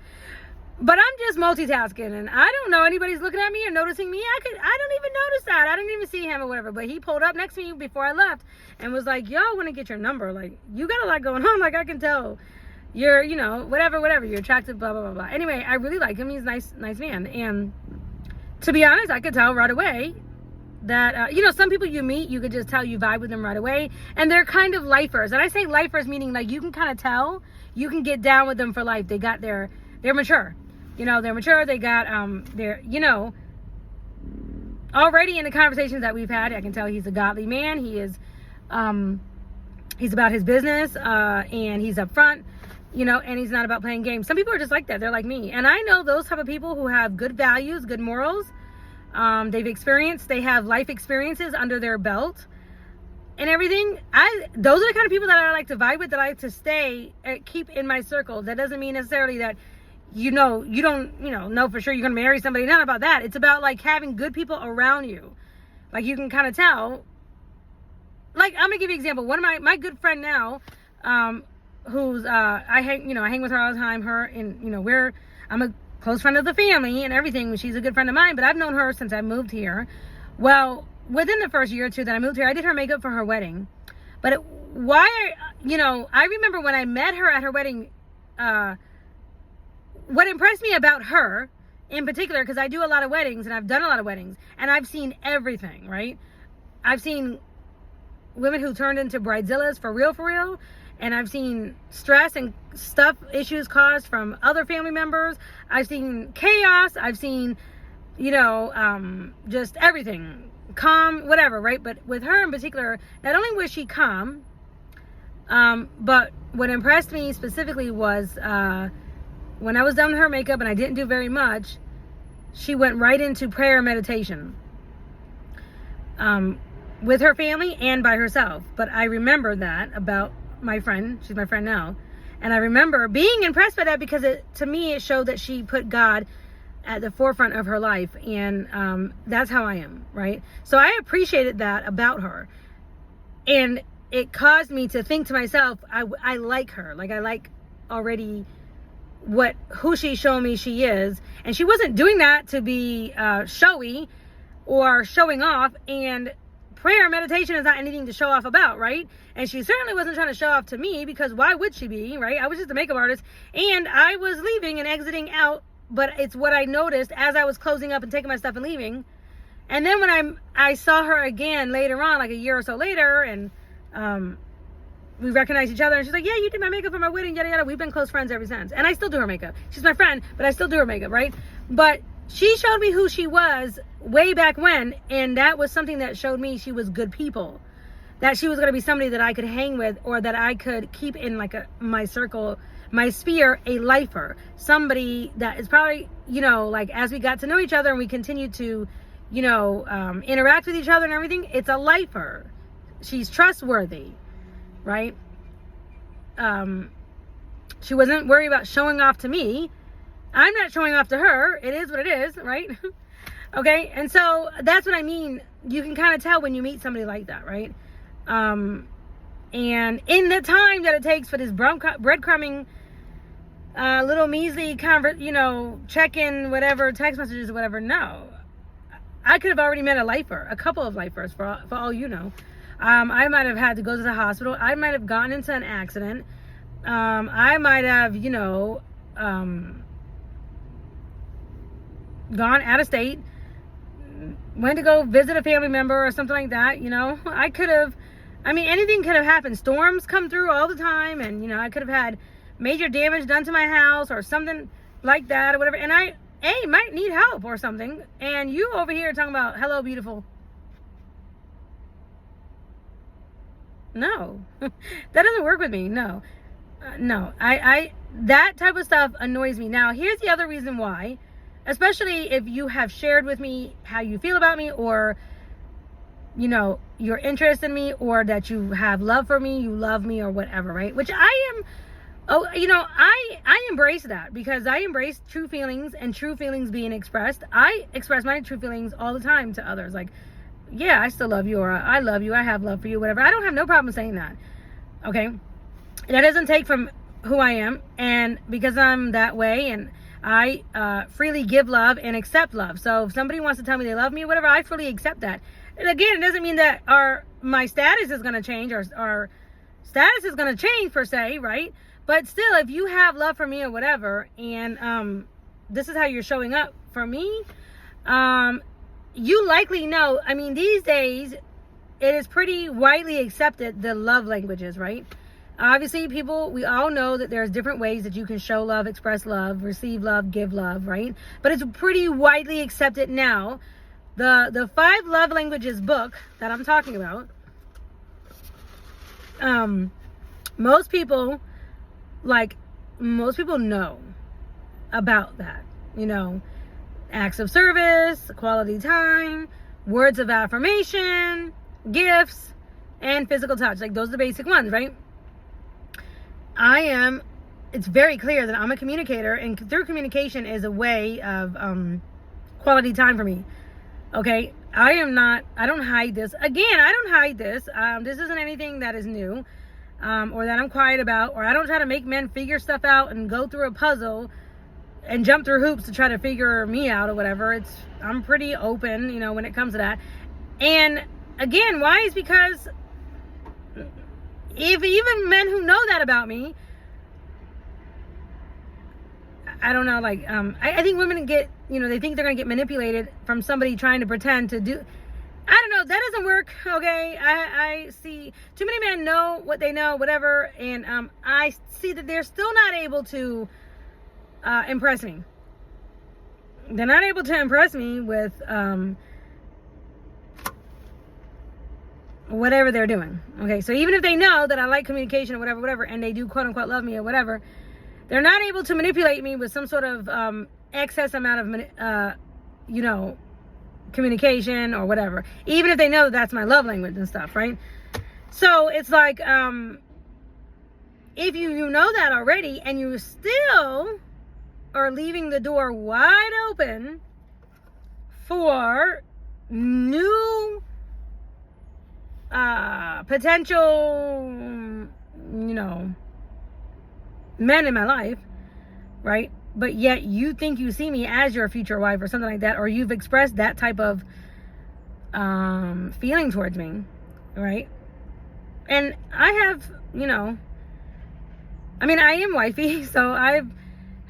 But I'm just multitasking, and I don't know anybody's looking at me or noticing me. I don't even notice that. I didn't even see him or whatever. But he pulled up next to me before I left and was like, yo, I want to get your number. Like, you got a lot going on. Like, I can tell. You're, whatever, you're attractive, blah, blah, blah, blah. Anyway, I really like him. He's a nice man. And to be honest, I could tell right away that, some people you meet, you could just tell you vibe with them right away. And they're kind of lifers. And I say lifers meaning, like, you can kind of tell, you can get down with them for life. They're mature. They're mature. They got, already in the conversations that we've had, I can tell he's a godly man. He is, he's about his business, and he's upfront. And he's not about playing games. Some people are just like that. They're like me. And I know those type of people who have good values, good morals. They have life experiences under their belt and everything. Those are the kind of people that I like to vibe with, that I like to keep in my circle. That doesn't mean necessarily that, you don't, know for sure you're going to marry somebody. Not about that. It's about, like, having good people around you. Like, you can kind of tell. Like, I'm going to give you an example. One of my good friend now, who's I hang with her all the time. I'm a close friend of the family and everything. She's a good friend of mine, but I've known her since I moved here. Well, within the first year or two that I moved here, I did her makeup for her wedding. But I remember when I met her at her wedding, what impressed me about her in particular, because I do a lot of weddings and I've done a lot of weddings and I've seen everything, right? I've seen women who turned into bridezillas for real. And I've seen stress and issues caused from other family members. I've seen chaos. I've seen, just everything. Calm, whatever, right? But with her in particular, not only was she calm, but what impressed me specifically was when I was done with her makeup and I didn't do very much, she went right into prayer and meditation. With her family and by herself. But I remember that about my friend. She's my friend now, and I remember being impressed by that, because to me it showed that she put God at the forefront of her life, and that's how I am, right? So I appreciated that about her, and it caused me to think to myself, I like her. Like, I like already who she's showing me she is, and she wasn't doing that to be showy or showing off. And prayer and meditation is not anything to show off about, right? And she certainly wasn't trying to show off to me, because why would she be, right? I was just a makeup artist, and I was leaving and exiting out, but it's what I noticed as I was closing up and taking my stuff and leaving. And then when I saw her again later on, like a year or so later, and we recognized each other, and she's like, yeah, you did my makeup for my wedding, yada, yada. We've been close friends ever since. And I still do her makeup. She's my friend, but I still do her makeup, right? But she showed me who she was way back when, and that was something that showed me she was good people. That she was going to be somebody that I could hang with, or that I could keep in like my circle, my sphere, a lifer. Somebody that is probably, like, as we got to know each other and we continued to, interact with each other and everything, it's a lifer. She's trustworthy, right? She wasn't worried about showing off to me. I'm not showing off to her. It is what it is, right? Okay, and so that's what I mean. You can kind of tell when you meet somebody like that, right? And in the time that it takes for this breadcrumbing, little measly check-in, whatever, text messages or whatever, no. I could have already met a couple of lifers for all you know. I might have had to go to the hospital. I might have gotten into an accident. I might have, gone out of state, went to go visit a family member or something like that. Anything could have happened. Storms come through all the time, and I could have had major damage done to my house or something like that or whatever, and I might need help or something, and you over here talking about hello beautiful. No. That doesn't work with me. No. No. I that type of stuff annoys me. Now here's the other reason why, especially if you have shared with me how you feel about me, or your interest in me, or that you have love for me, you love me or whatever, right? Which I am. I embrace that, because I embrace true feelings and true feelings being expressed. I express my true feelings all the time to others. Like, yeah, I still love you, or I love you, I have love for you, whatever. I don't have no problem saying that. Okay? That doesn't take from who I am, and because I'm that way, and I freely give love and accept love. So if somebody wants to tell me they love me, whatever, I freely accept that. And again, it doesn't mean that my status is going to change, or our status is going to change per se, right? But still, if you have love for me or whatever, and this is how you're showing up for me, you likely know. These days, it is pretty widely accepted, the love languages, right? Obviously, we all know that there's different ways that you can show love, express love, receive love, give love, right? But it's pretty widely accepted now. The 5 love languages book that I'm talking about, most people know about that. Acts of service, quality time, words of affirmation, gifts, and physical touch. Like, those are the basic ones, right? It's very clear that I'm a communicator, and through communication is a way of quality time for me. Okay? I don't hide this. Again, I don't hide this. This isn't anything that is new, or that I'm quiet about, or I don't try to make men figure stuff out and go through a puzzle and jump through hoops to try to figure me out or whatever. I'm pretty open, when it comes to that. And again, why? Is because if even men who know that about me, I don't know, I think women get, they think they're going to get manipulated from somebody trying to pretend to do. I don't know. That doesn't work. Okay. I see too many men know what they know, whatever. And I see that they're still not able to impress me. They're not able to impress me with whatever they're doing. Okay. So even if they know that I like communication or whatever, and they do quote unquote love me or whatever, they're not able to manipulate me with some sort of excess amount of, communication or whatever, even if they know that that's my love language and stuff, right? So it's like, if you know that already, and you still are leaving the door wide open for new potential, men in my life, right? But yet you think you see me as your future wife or something like that, or you've expressed that type of feeling towards me, right? And I have, I am wifey, so I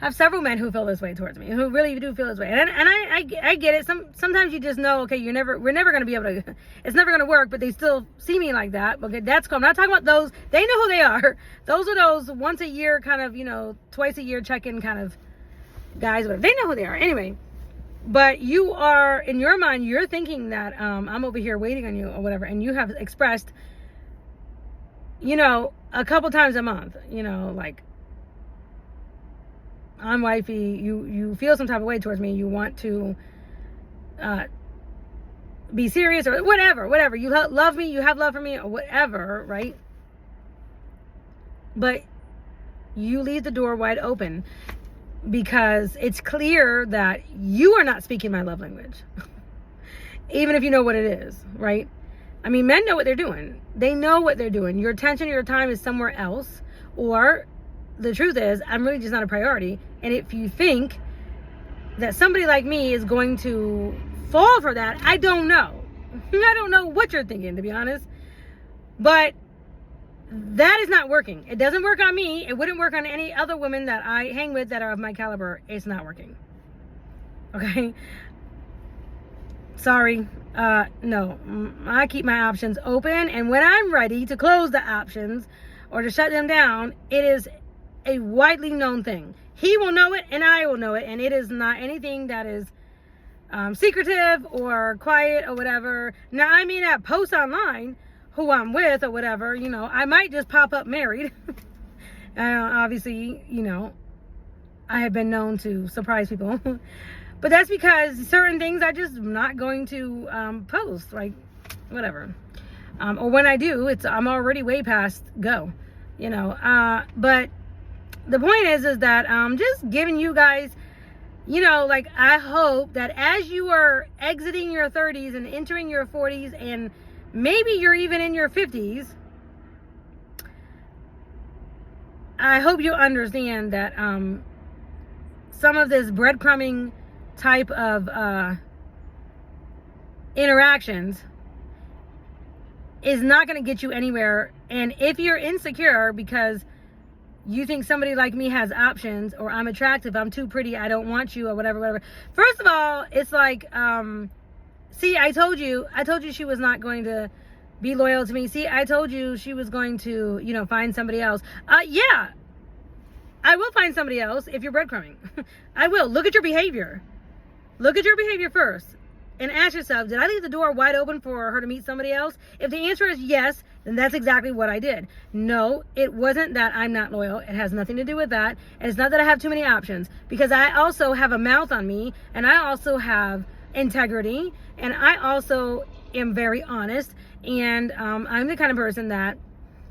have several men who feel this way towards me, who really do feel this way. And I get it. Sometimes you just know, okay, we're never going to be able to, it's never going to work, but they still see me like that. Okay, that's cool. I'm not talking about those. They know who they are. Those are those once a year kind of, twice a year check-in kind of guys, whatever. They know who they are. Anyway, but you are, in your mind, you're thinking that I'm over here waiting on you or whatever, and you have expressed, a couple times a month, I'm wifey, you feel some type of way towards me, you want to be serious or whatever, you love me, you have love for me or whatever, right? But you leave the door wide open because it's clear that you are not speaking my love language. even if you know what it is, right? I mean, men know what they're doing. They know what they're doing. Your attention, your time is somewhere else. Or the truth is, I'm really just not a priority. And if you think that somebody like me is going to fall for that, I don't know. I don't know what you're thinking, to be honest. But that is not working. It doesn't work on me. It wouldn't work on any other women that I hang with that are of my caliber. It's not working. Okay? Sorry. No. I keep my options open. And when I'm ready to close the options or to shut them down, it is a widely known thing. He will know it and I will know it. And it is not anything that is secretive or quiet or whatever. Now, I may not post online who I'm with or whatever, you know. I might just pop up married. Obviously, you know, I have been known to surprise people. But that's because certain things I just not going to post, like whatever. Or when I do, I'm already way past go, you know. But the point is that just giving you guys, you know, like, I hope that as you are exiting your 30s and entering your 40s and maybe you're even in your 50s, I hope you understand that some of this breadcrumbing type of interactions is not going to get you anywhere. And if you're insecure because you think somebody like me has options, or I'm attractive, I'm too pretty, I don't want you, or whatever. First of all, it's like, see, I told you she was not going to be loyal to me. See, I told you she was going to, you know, find somebody else. Yeah, I will find somebody else if you're breadcrumbing. I will. Look at your behavior. Look at your behavior first and ask yourself, did I leave the door wide open for her to meet somebody else? If the answer is yes, then that's exactly what I did. No, it wasn't that I'm not loyal. It has nothing to do with that. And it's not that I have too many options, because I also have a mouth on me, and I also have integrity, and I also am very honest, and I'm the kind of person that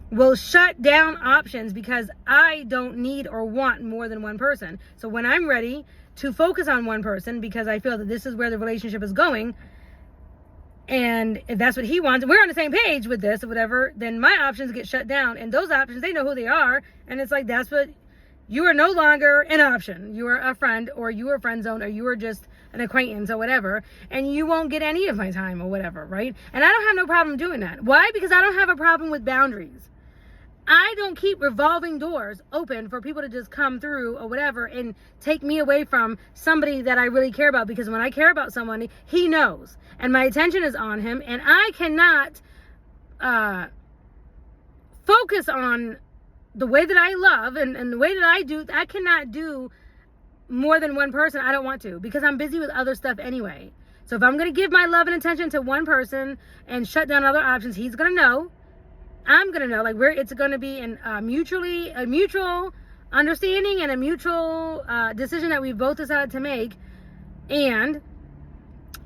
will shut down options because I don't need or want more than one person. So when I'm ready to focus on one person because I feel that this is where the relationship is going, and if that's what he wants, we're on the same page with this or whatever, then my options get shut down. And those options, they know who they are, and it's like, that's what, you are no longer an option. You are a friend, or you are friend zone, or you are just an acquaintance or whatever, and you won't get any of my time or whatever, right? And I don't have no problem doing that. Why? Because I don't have a problem with boundaries. I don't keep revolving doors open for people to just come through or whatever and take me away from somebody that I really care about. Because when I care about someone, he knows, and my attention is on him, and I cannot focus on the way that I love and the way that I do. I cannot do more than one person. I don't want to, because I'm busy with other stuff anyway. So if I'm going to give my love and attention to one person and shut down other options, he's going to know. I'm going to know, like, it's going to be a mutual understanding and a mutual decision that we both decided to make, and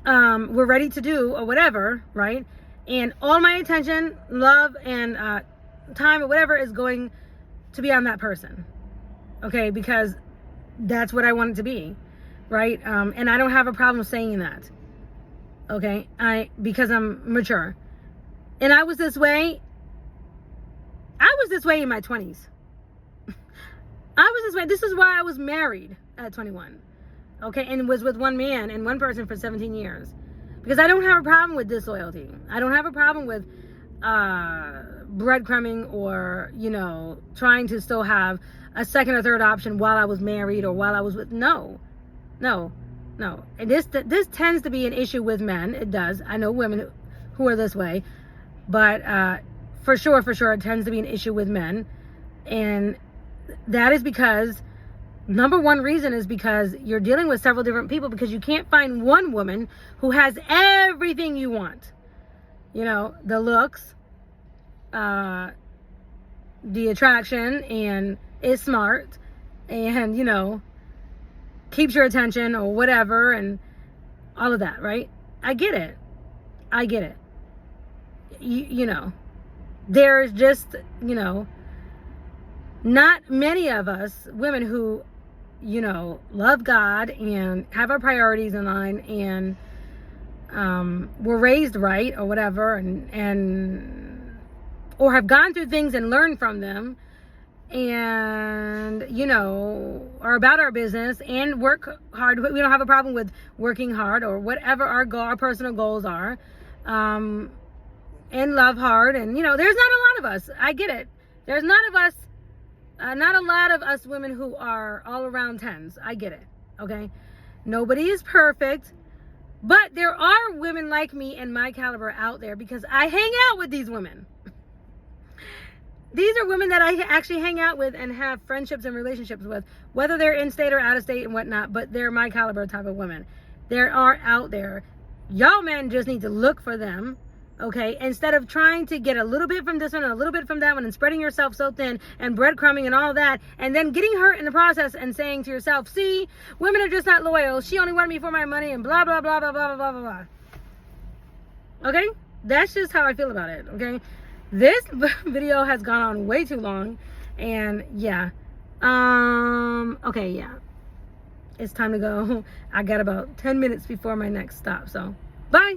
we're ready to do or whatever, right? And all my attention, love, and time or whatever is going to be on that person, okay? Because that's what I want it to be, right? And I don't have a problem saying that, okay? Because I'm mature. And I was this way in my 20s. I was this way. This is why I was married at 21. Okay, and was with one man and one person for 17 years. Because I don't have a problem with disloyalty. I don't have a problem with breadcrumbing or, you know, trying to still have a second or third option while I was married or while I was with, no. And this tends to be an issue with men. It does. I know women who are this way, but for sure, it tends to be an issue with men. And that is because, number one reason is because you're dealing with several different people, because you can't find one woman who has everything you want. You know, the looks, the attraction, and is smart, and, you know, keeps your attention or whatever, and all of that, right? I get it. You know, there's just, you know, not many of us women who, you know, love God and have our priorities in line and were raised right or whatever, and or have gone through things and learned from them, and are about our business and work hard. We don't have a problem with working hard or whatever our personal goals are, and love hard. And there's not a lot of us. I get it. There's not a lot of us women who are all around 10s. I get it. Okay, nobody is perfect, but there are women like me and my caliber out there, because I hang out with these women. These are women that I actually hang out with and have friendships and relationships with, whether they're in state or out of state and whatnot, but they're my caliber type of women. There are out there. Y'all men just need to look for them, okay? Instead of trying to get a little bit from this one and a little bit from that one and spreading yourself so thin and breadcrumbing and all that, and then getting hurt in the process and saying to yourself, see, women are just not loyal. She only wanted me for my money and blah, blah, blah, blah, blah, blah, blah, blah. Okay? That's just how I feel about it, okay? This video has gone on way too long, and yeah. Okay, yeah. It's time to go. I got about 10 minutes before my next stop, so bye.